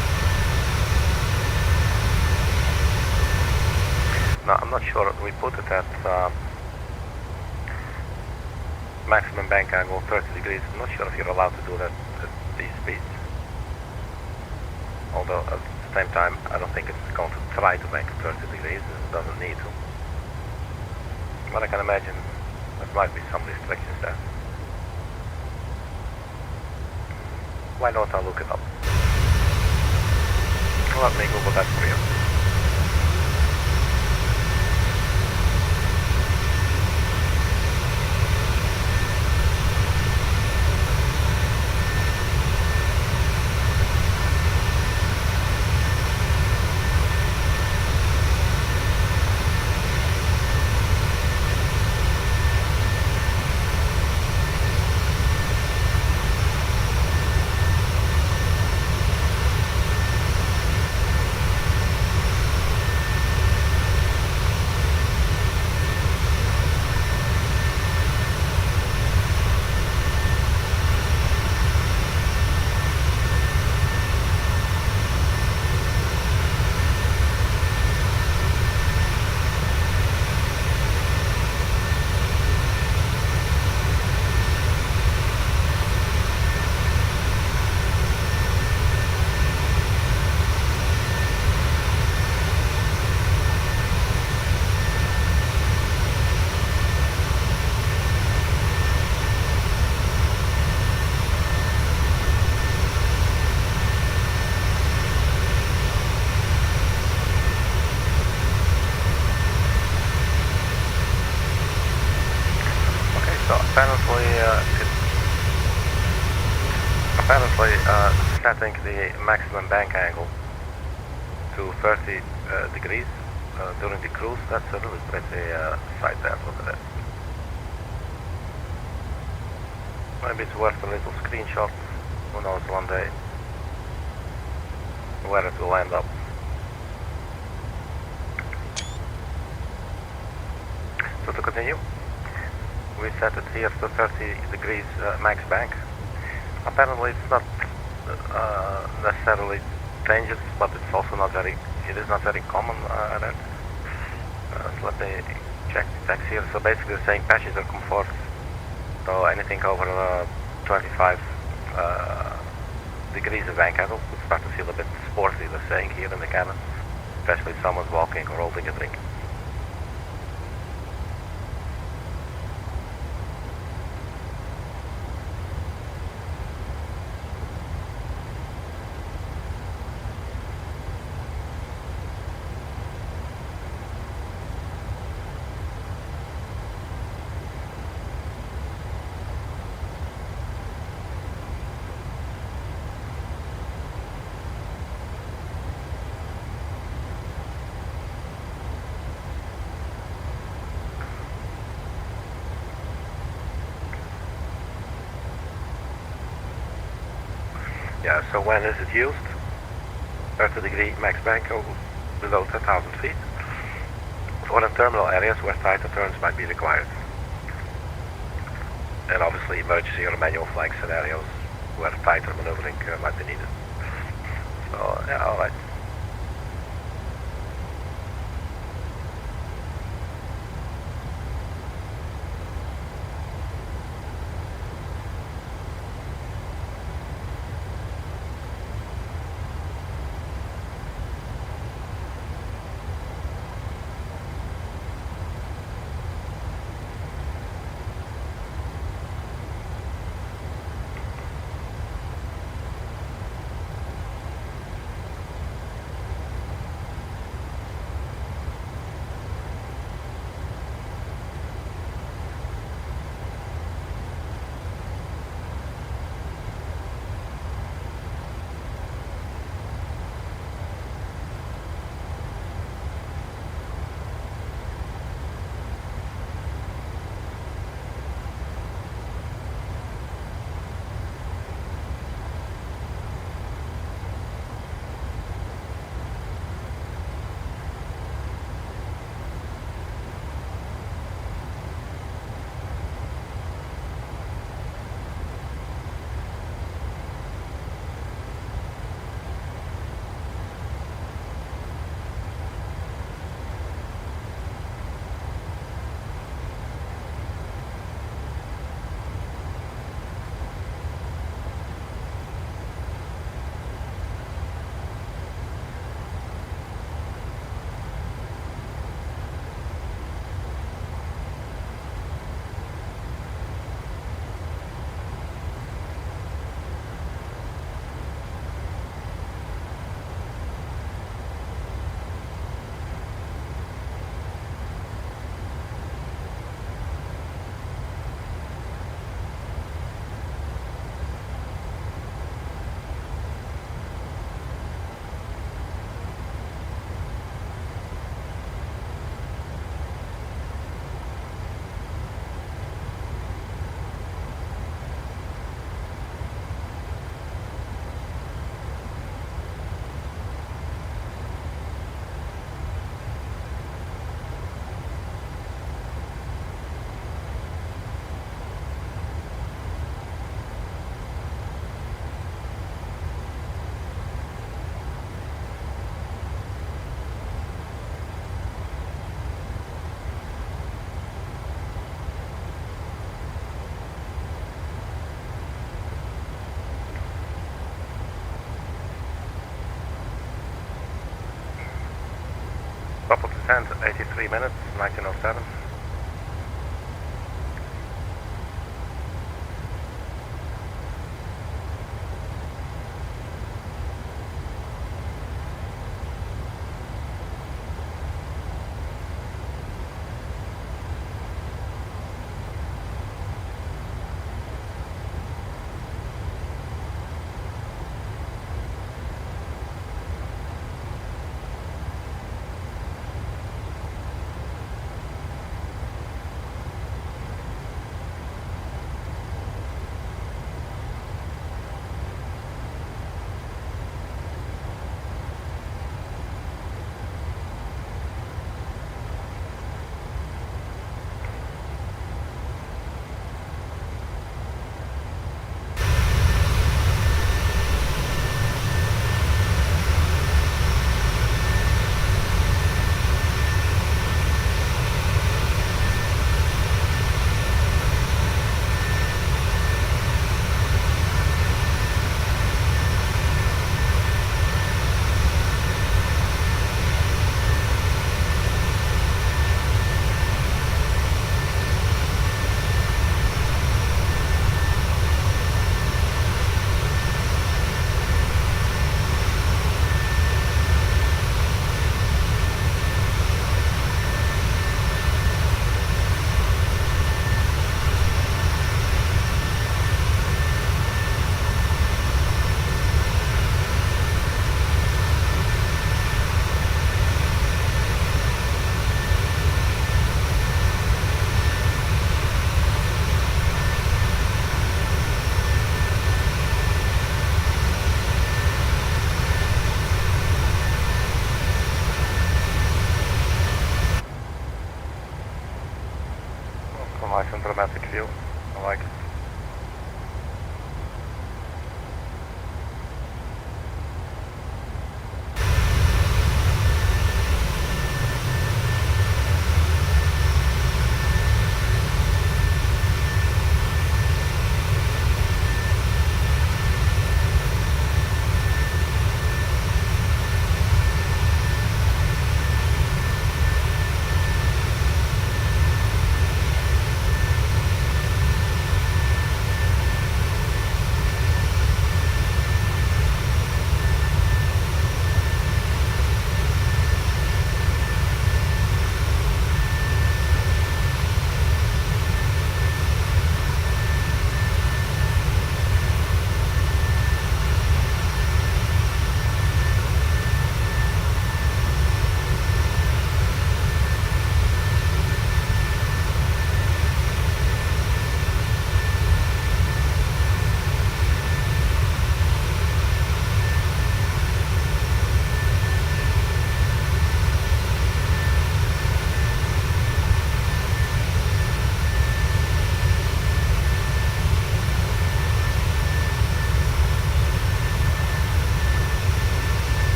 Now I'm not sure, we put it at maximum bank angle 30 degrees. I'm not sure if you're allowed to do that at these speeds. Although at the same time, I don't think it's going to try to make 30 degrees, it doesn't need to. But I can imagine there might be some restrictions there. Why don't I look it up? Let me Google that for you. Apparently setting the maximum bank angle to 30 degrees during the cruise, that's a really pretty sight there, look at that. Maybe it's worth a little screenshot, who knows one day where it will end up. So to continue, we set it here to 30 degrees max bank. Apparently it's not necessarily dangerous, but it's also not very, it is not very common, I read. So let me check the text here. So basically they're saying passenger comfort. So anything over 25 degrees of bank angle would start to feel a bit sporty, they're saying here in the cabin, especially if someone's walking or holding a drink. Yeah, so when is it used? 30 degree max bank below 10,000 feet. Or in terminal areas where tighter turns might be required. And obviously emergency or manual flying scenarios where tighter maneuvering might be needed. So, yeah, alright. Top of descent, 83 minutes, 1907. and dramatic view. I like it.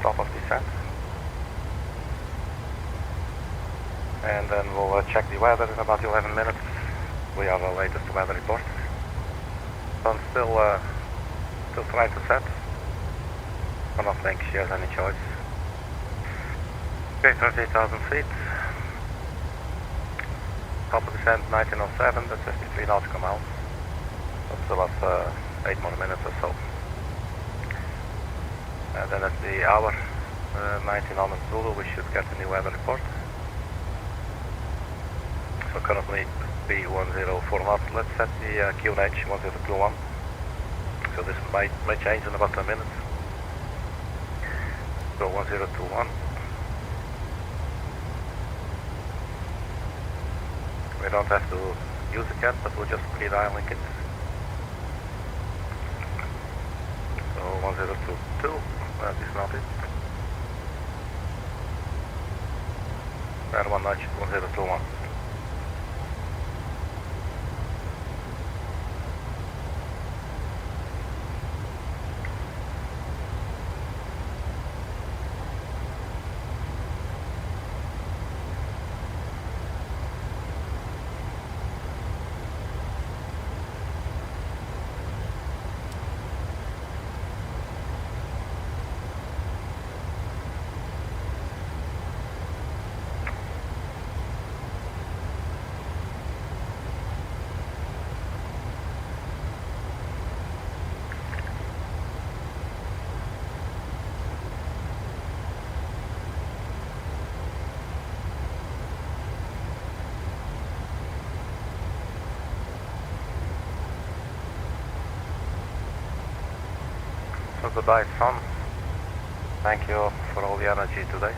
Top of descent, and then we'll check the weather in about 11 minutes. We have our latest weather report. Sun still trying to set. I don't think she has any choice. Okay, 38,000 feet. Top of descent 1907, that's 53 nautical miles. That's still have 8 more minutes or so. And then at the hour, 1900 Zulu, we should get a new weather report. So currently B104 knots. Let's set the QNH 1021. So this may change in about 10 minutes. So 1021. We don't have to use it yet, but we'll just pre-dialing it. So 1022. That is not it. And 1021. So goodbye, son. Thank you for all the energy today.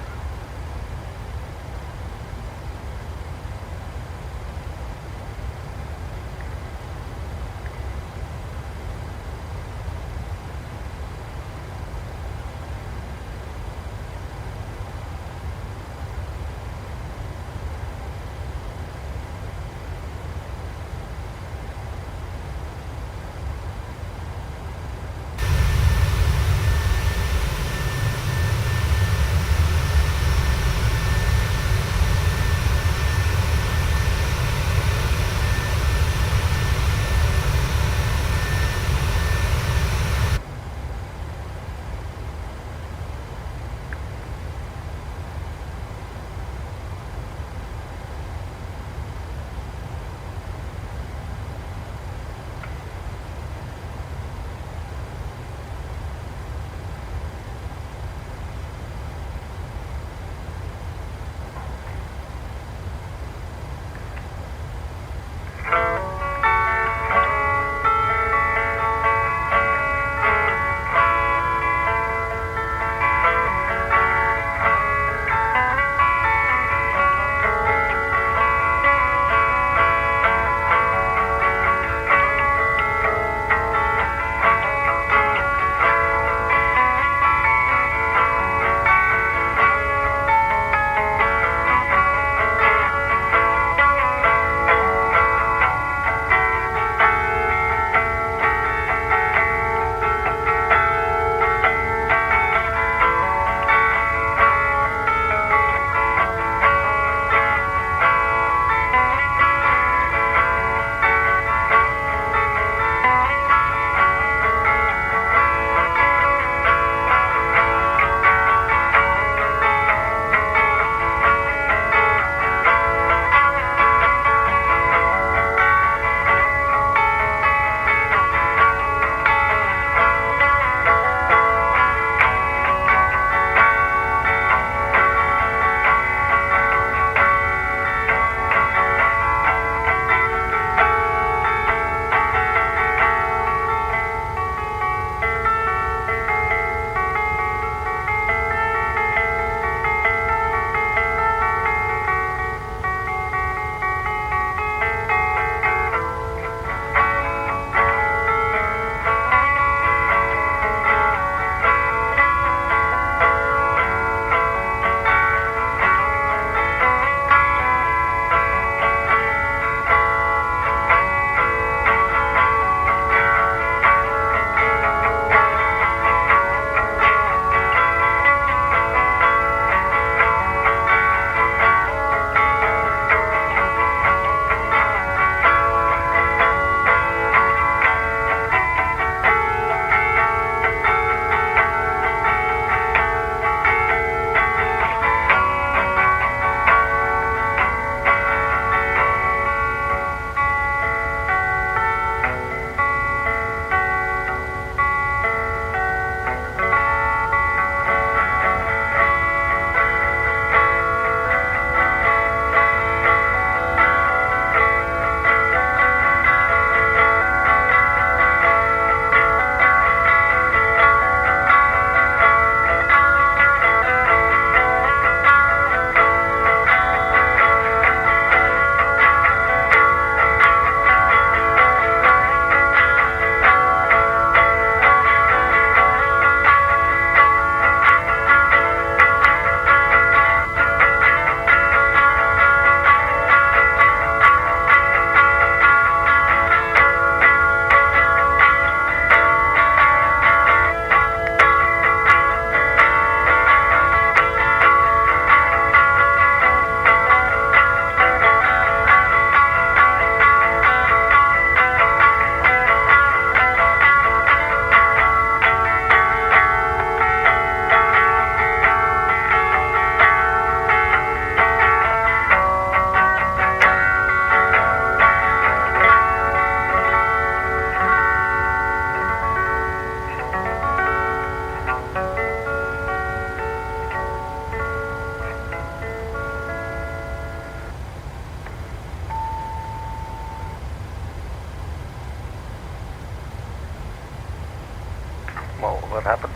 What happened?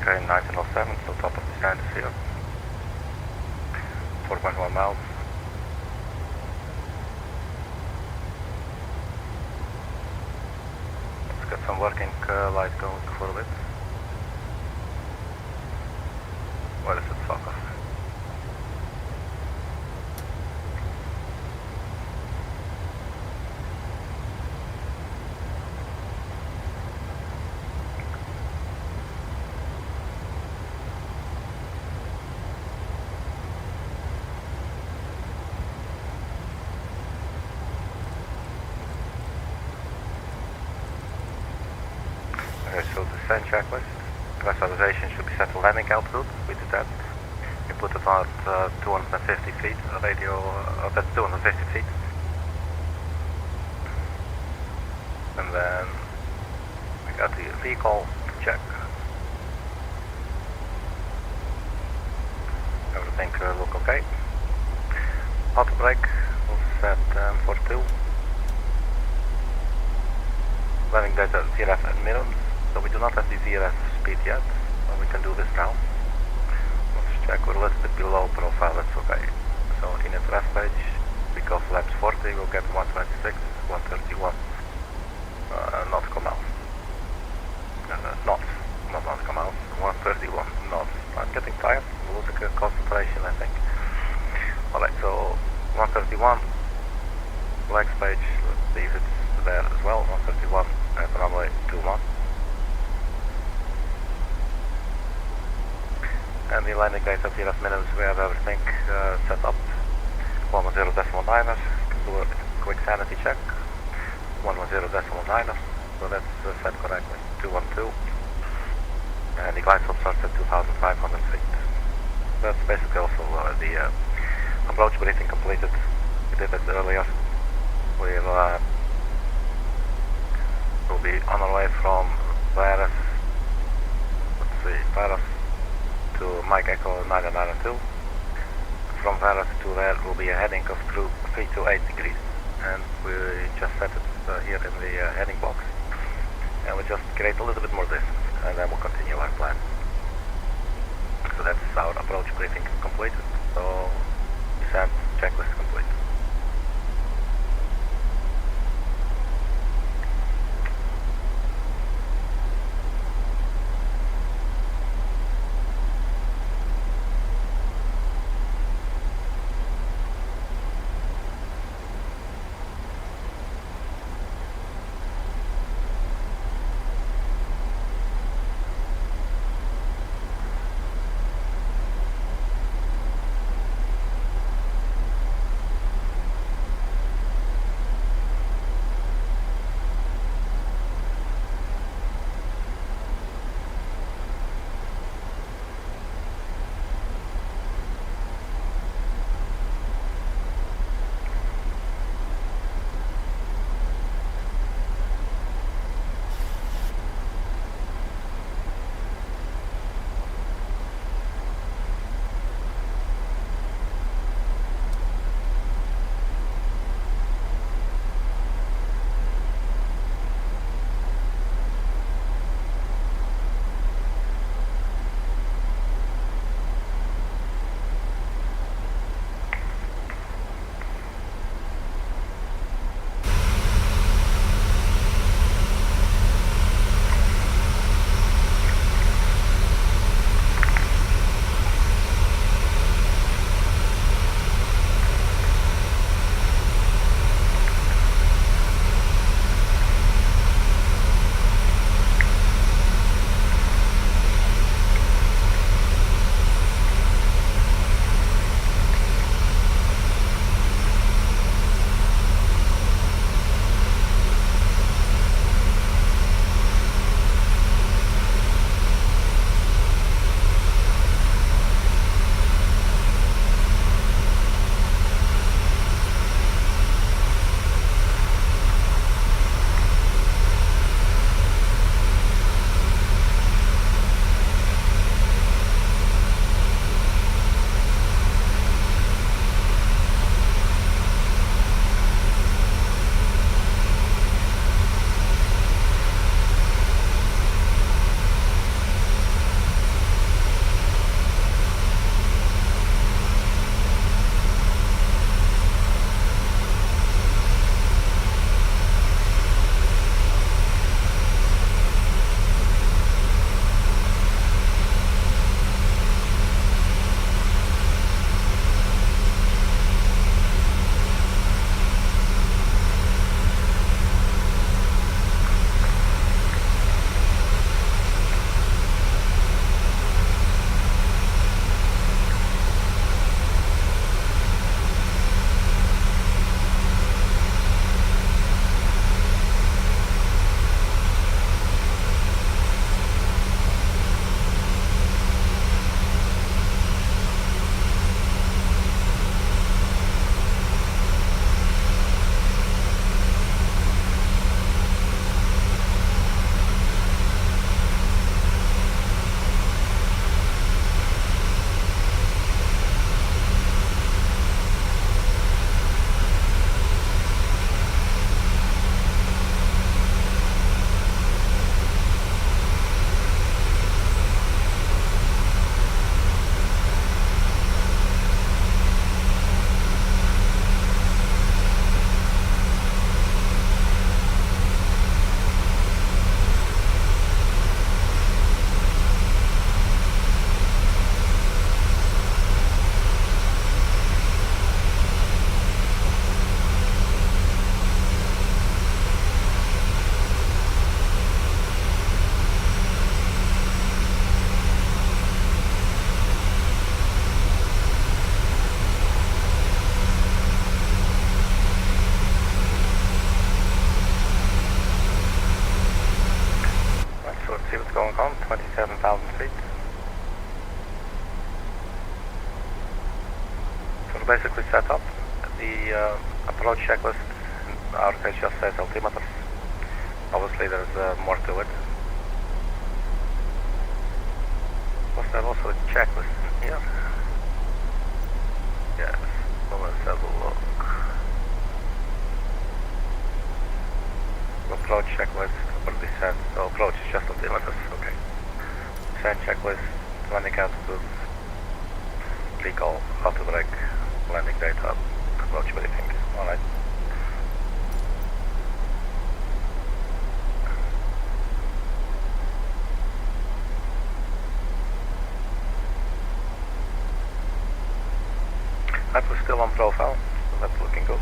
Okay, 1907, so top of the stands here. 4.1 miles. Let's get some working light going for a bit. Where is it? Fuck off. Okay, so descent checklist. Pressurization should be set to landing altitude. We did that. We put it on at 250 feet. Radio, that's 250 feet. And then we got the recall check. Everything look okay. Auto brake was set for 2. Landing data VRF at minimum. So we do not have the VRF speed yet, so we can do this now. Let's check, we're a little bit below profile, that's okay. So in the ref page, we go flaps 40, we'll get 126, 131 nautical miles. Not nautical miles, 131 knots. I'm getting tired, I'm losing concentration, I think. Alright, so 131, flags page, let's see if it's there as well, 131, and runway 21. And the landing data VRF minimums, we have everything set up. 110.9er, can do a quick sanity check. 110.9er, so that's set correctly. 212. And the glide slope starts at 2,500 feet. That's basically also the approach briefing completed. We did it earlier. We'll be on our way from VARAS. Let's see, VARAS to Mike Echo 992. From VARAS to there will be a heading of 3 to 8 degrees. And we just set it here in the heading box. And we just create a little bit more distance, and then we'll continue our plan. So that's our approach briefing completed. So descent checklist complete. 7,000 feet. So we're basically set up. The approach checklist, our case just says altimeters. Obviously there's more to it. Was there also a checklist in here? Yes, well, let's have a look. Approach checklist, what we said. So approach is just altimeters, okay. Send checklist, landing altitude, recall, how to break, landing data, approach briefing, alright. That was still on profile, so that's looking good.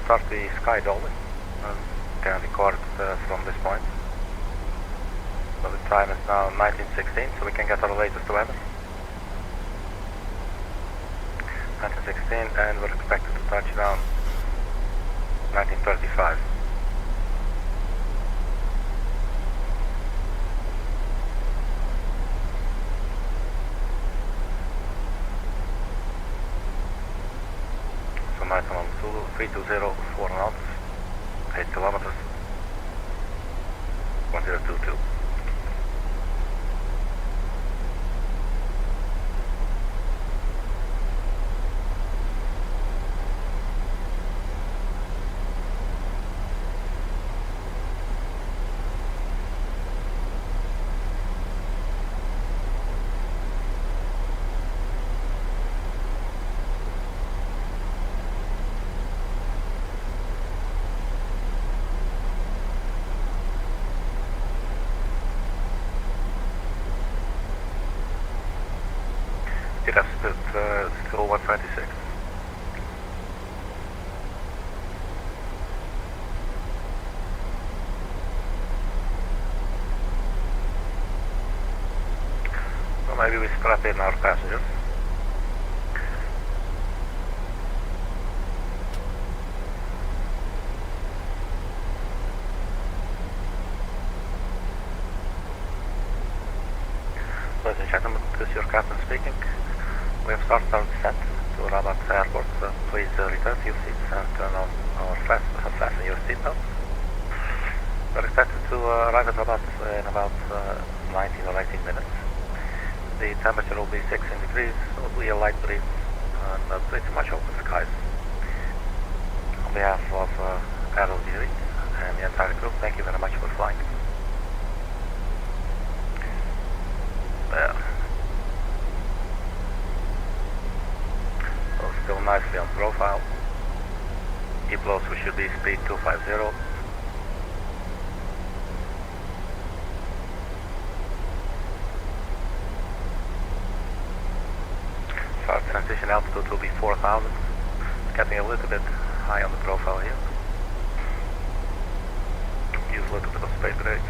Start the sky dolly and can record from this point. So the time is now 1916, so we can get our latest weather. 1916, and we're expected to touch down 1935. So maximum 320, 4 knots, 8 kilometers, 1022. It has still 126. So maybe we strap in our passengers. Ladies and gentlemen, this is your captain speaking. We have started our descent to Rabat Airport. Please return to your seats and turn on or fasten your seatbelts. We're expected to arrive at Rabat in about 19 or 18 minutes. The temperature will be 16 degrees, so it will be a light breeze and pretty much open skies. On behalf of Algerie and the entire crew, thank you very much for flying. Still nicely on profile. IPLOS, we should be speed 250. Start transition altitude will be 4,000. Getting a little bit high on the profile here. Use a little bit of speed brakes.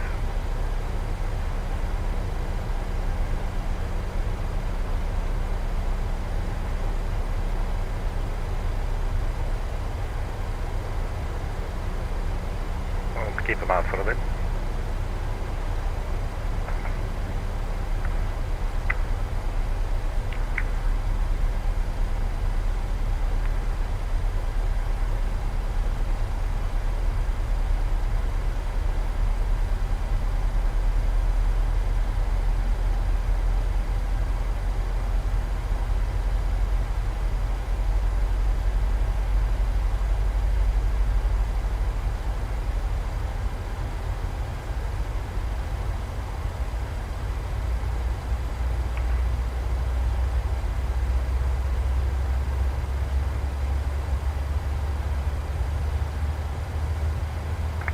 just keep them out for a bit.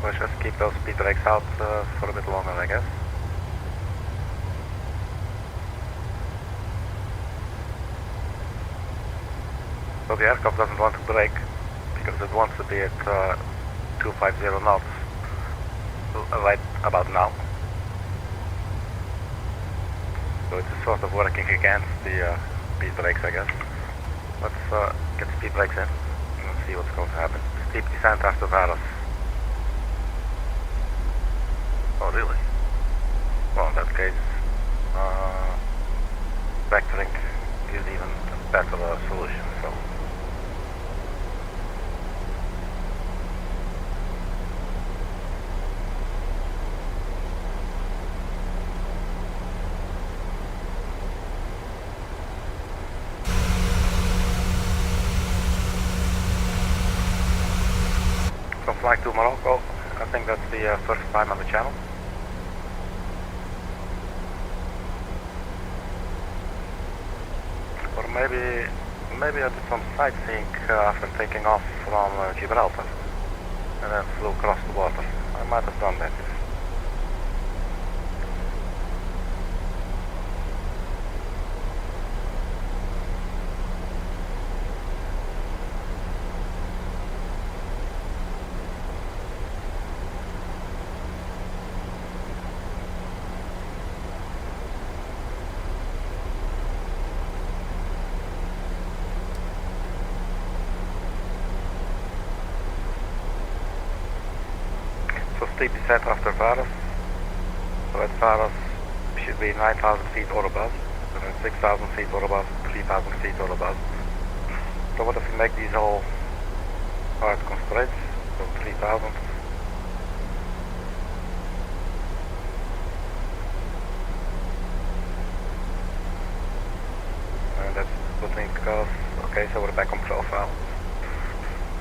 Let's just keep those speed brakes out for a bit longer, I guess. So the aircraft doesn't want to brake because it wants to be at 250 knots right about now. So it's sort of working against the speed brakes, I guess. Let's get speed brakes in and see what's going to happen. Steep descent after VARAS. Oh, really? Well, in that case, vectoring is even a better solution, so. So flying to Morocco, I think that's the first time on the channel. Or maybe I did some sightseeing after taking off from Gibraltar and then flew across the water. I might have done that. Steep descent after VARAS. So at VARAS should be 9,000 feet or above, and then 6,000 feet or above, 3,000 feet or above. So what if we make these all hard constraints? So 3,000. And that's putting us, okay, so we're back on profile.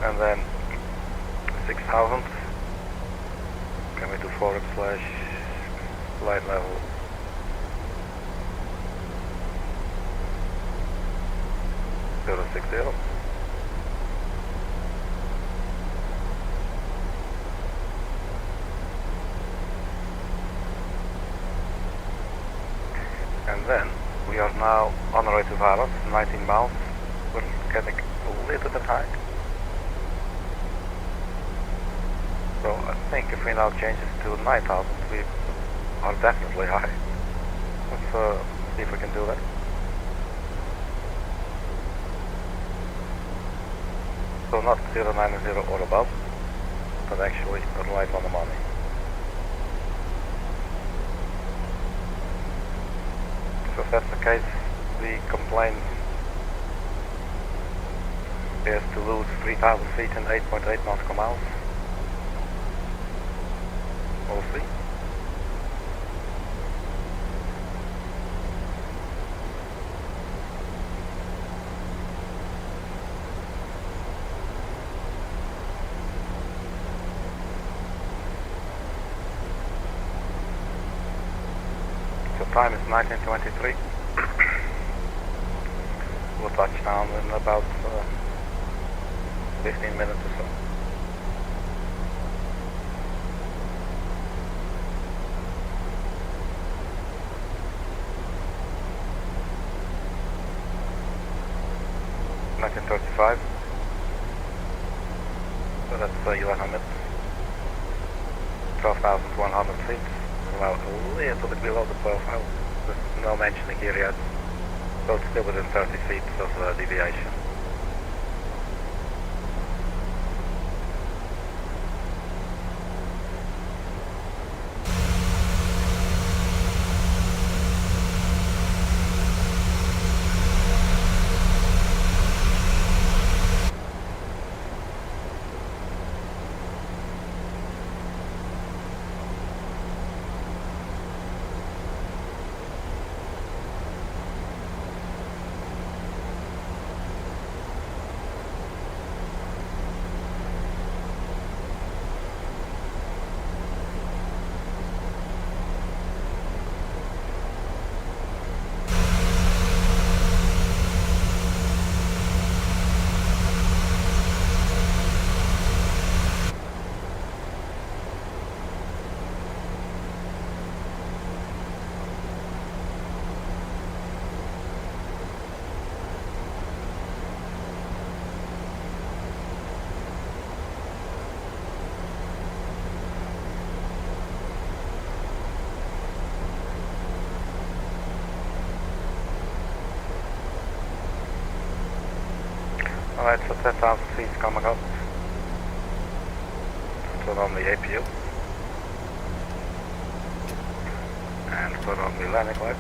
And then 6,000. Can we do forward slash flight level? Zero 60. And then we are now on our way to VARAS, 19 miles. We're getting a little bit high. So I think if we now change this to 9,000, we are definitely high. Let's see if we can do that. So not 090 or above, but actually right on the money. So if that's the case, the complaint is to lose 3,000 feet and 8.8 nautical miles. We'll see. So time is 19:23. We'll touch down in about 15 minutes or so. .35, so that's 1100, 12,100 feet, well, a little bit below the profile, there's no mentioning here yet, so it's still within 30 feet of deviation. Alright, so 10,000 feet coming up. Turn on the APU. And put on the landing lights.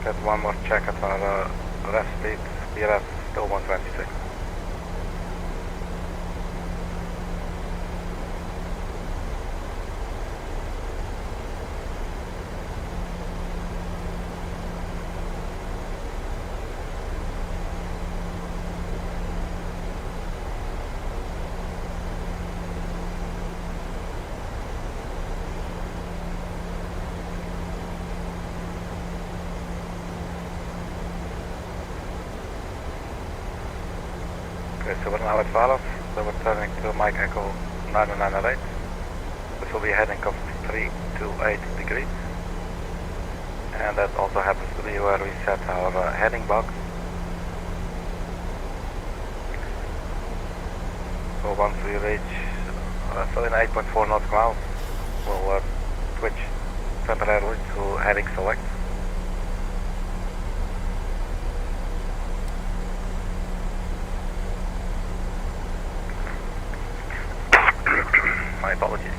Get one more check at our rest speed. VARAS still 126. Okay, so we're now at VARAS, so we're turning to Mike Echo 998. This will be a heading of 328 degrees. And that also happens to be where we set our heading box. So once we reach, so in 8.4 nautical miles, we'll switch temporarily to heading select. My apologies.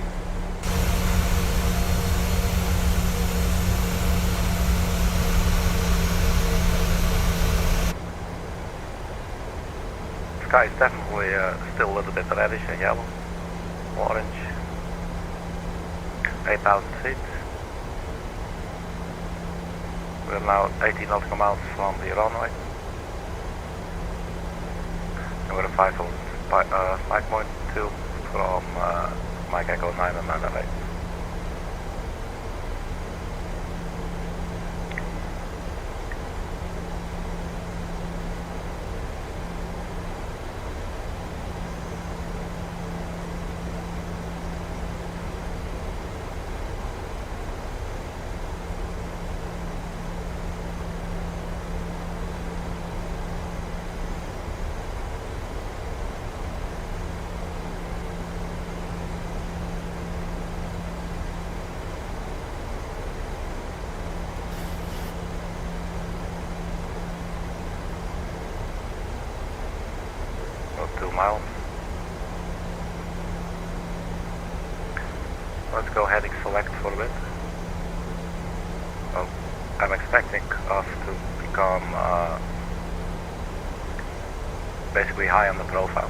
The sky is definitely still a little bit reddish and yellow, orange. 8,000 feet. We're now 18 nautical miles from the runway. And we're at 5.2 from Mike Echo 998. About 2 miles. Let's go heading select for a bit. Well, I'm expecting us to become basically high on the profile.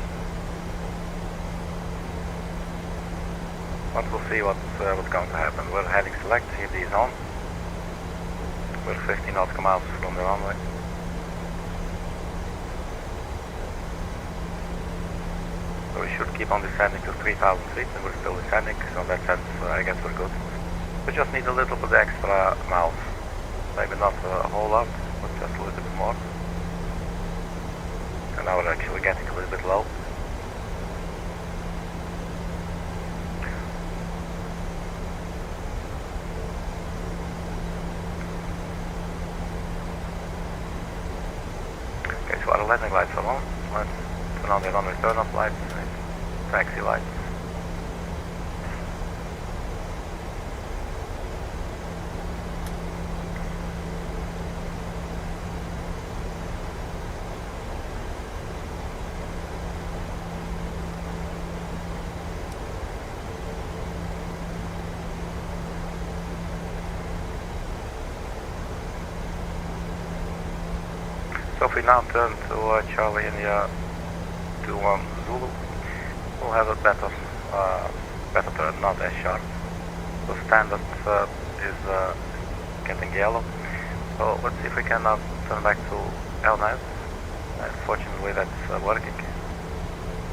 But we'll see what's going to happen. We're heading select, CFD is on. We're 15 nautical miles from the runway. So we should keep on descending to 3,000 feet, and we're still descending, so in that sense I guess we're good. We just need a little bit extra miles. Maybe not a whole lot, but just a little bit more. And now we're actually getting a little bit low. Okay, so our landing lights are on. Let's turn on the runway turn-off lights and taxi lights. So if we now turn to Charlie India 21 Zulu, we'll have a better turn, not as sharp. So standard is getting yellow. So let's see if we can now turn back to L9. Fortunately that's working.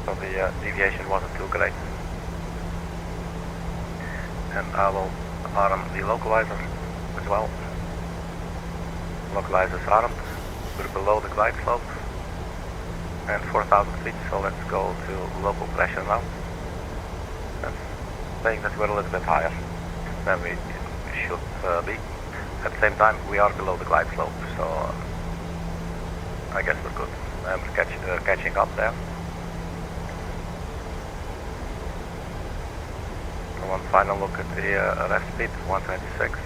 So the deviation wasn't too great. And I will arm the localizer as well. Localizer is armed. We're below the glide slope and 4,000 feet, so let's go to local pressure now. That's saying that we're a little bit higher than we should be. At the same time, we are below the glide slope, so I guess we're good. And we're catching up there. One final look at the rest speed, 126.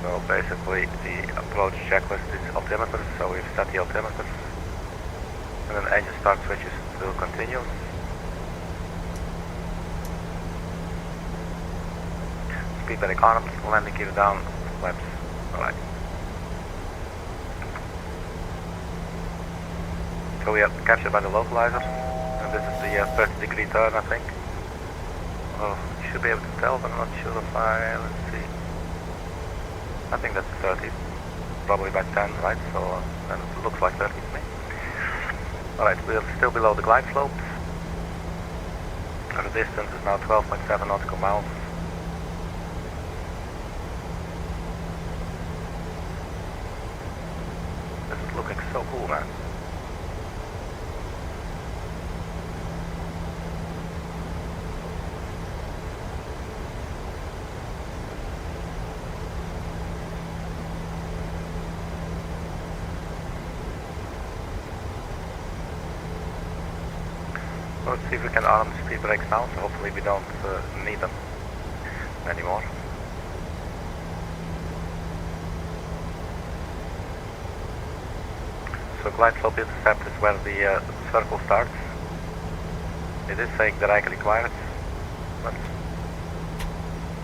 So basically the approach checklist is altimeters, so we've set the altimeters. And then engine start switches to continue. Speed brake arms, landing gear down, flaps, alright. So we are captured by the localizer, and this is the 30-degree turn, I think. Oh, you should be able to tell, but I'm not sure if let's see. I think that's 30, probably by 10, right? So then it looks like 30 to me. Alright, we're still below the glide slope. The distance is now 12.7 nautical miles. This is looking so cool, man. Let's see if we can arm the speed brakes now, so hopefully we don't need them anymore. So glide slope intercept is where the circle starts. It is saying that I can require it. Let's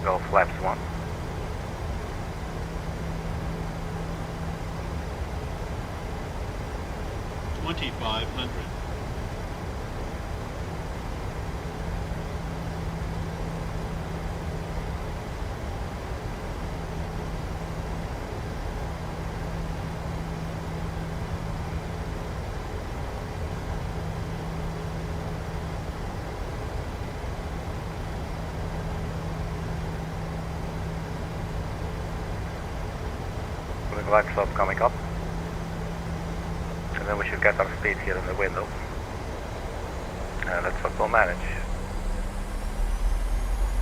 go flaps 1. $2,500. The glide slope coming up, and then we should get our speed here in the window, and that's what we'll manage.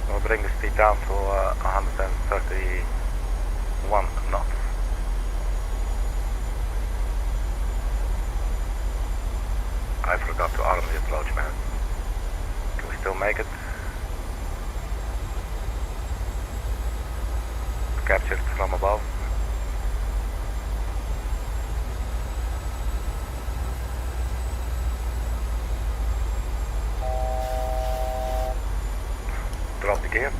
We'll bring the speed down to 131 knots. I forgot to arm the approach, man. Can we still make it? Captured from above. Drop the gear.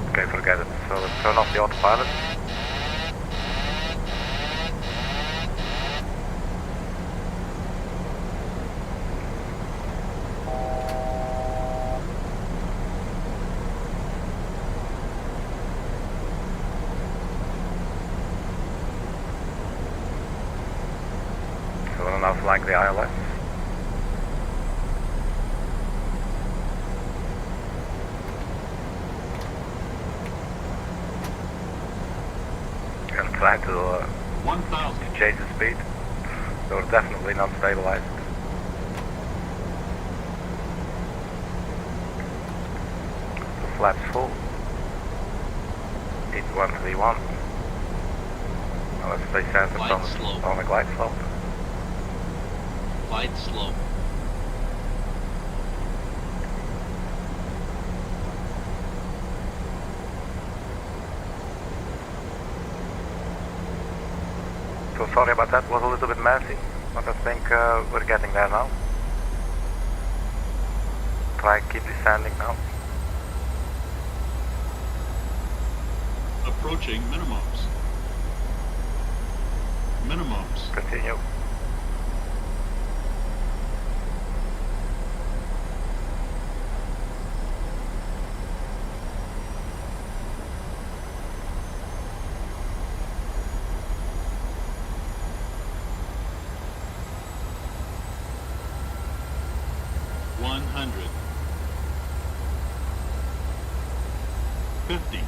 Okay, forget it. So let's turn off the autopilot. Enough like the ILS. And try to chase the speed. So we're definitely not stabilized. The flaps full. 8131. Now let's stay centered on the glide slope. Glide slope. So sorry about that, was a little bit messy, but I think we're getting there now. Try and keep descending now. Approaching minimums. Minimums. Continue. $100. 50.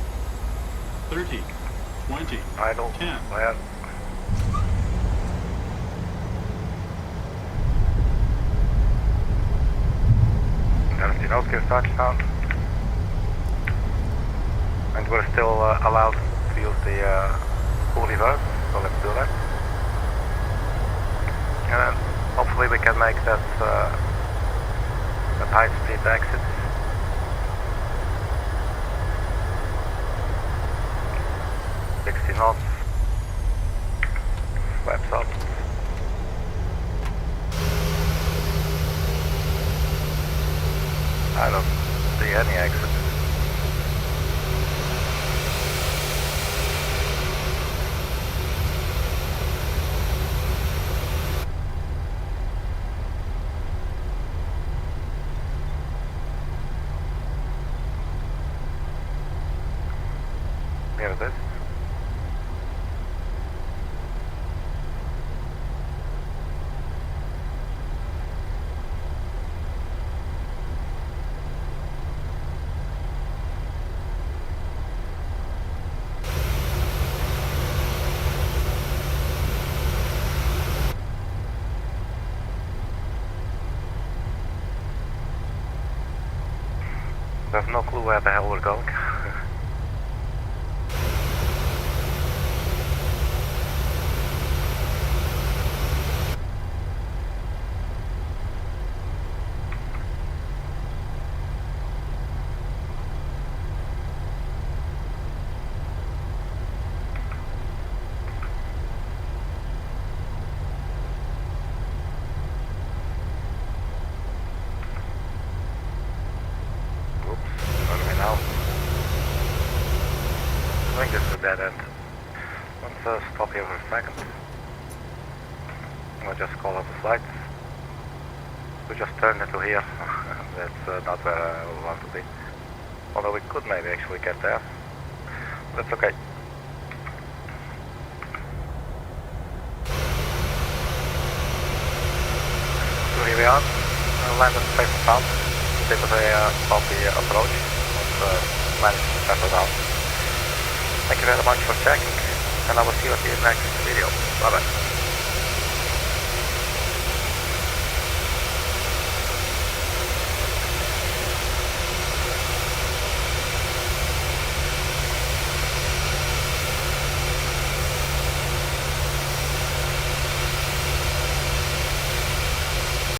30. 20. Idle. 10. Fire. There's the nose gear touchdown. And we're still allowed to use the full reverse, so let's do that. And then hopefully we can make that high speed exit. Knots, flaps up. I don't see any exit. Here it is. I have no clue where the hell we're going. I think this is a dead end. Let's stop here for a second. I'll just call out the flights. We just turned into here. That's not where I want to be. Although we could maybe actually get there. That's okay. So here we are. Land and safe and sound. A bit of a bumpy approach. But managed to settle down. Thank you very much for checking, and I will see you at the next video. Bye bye.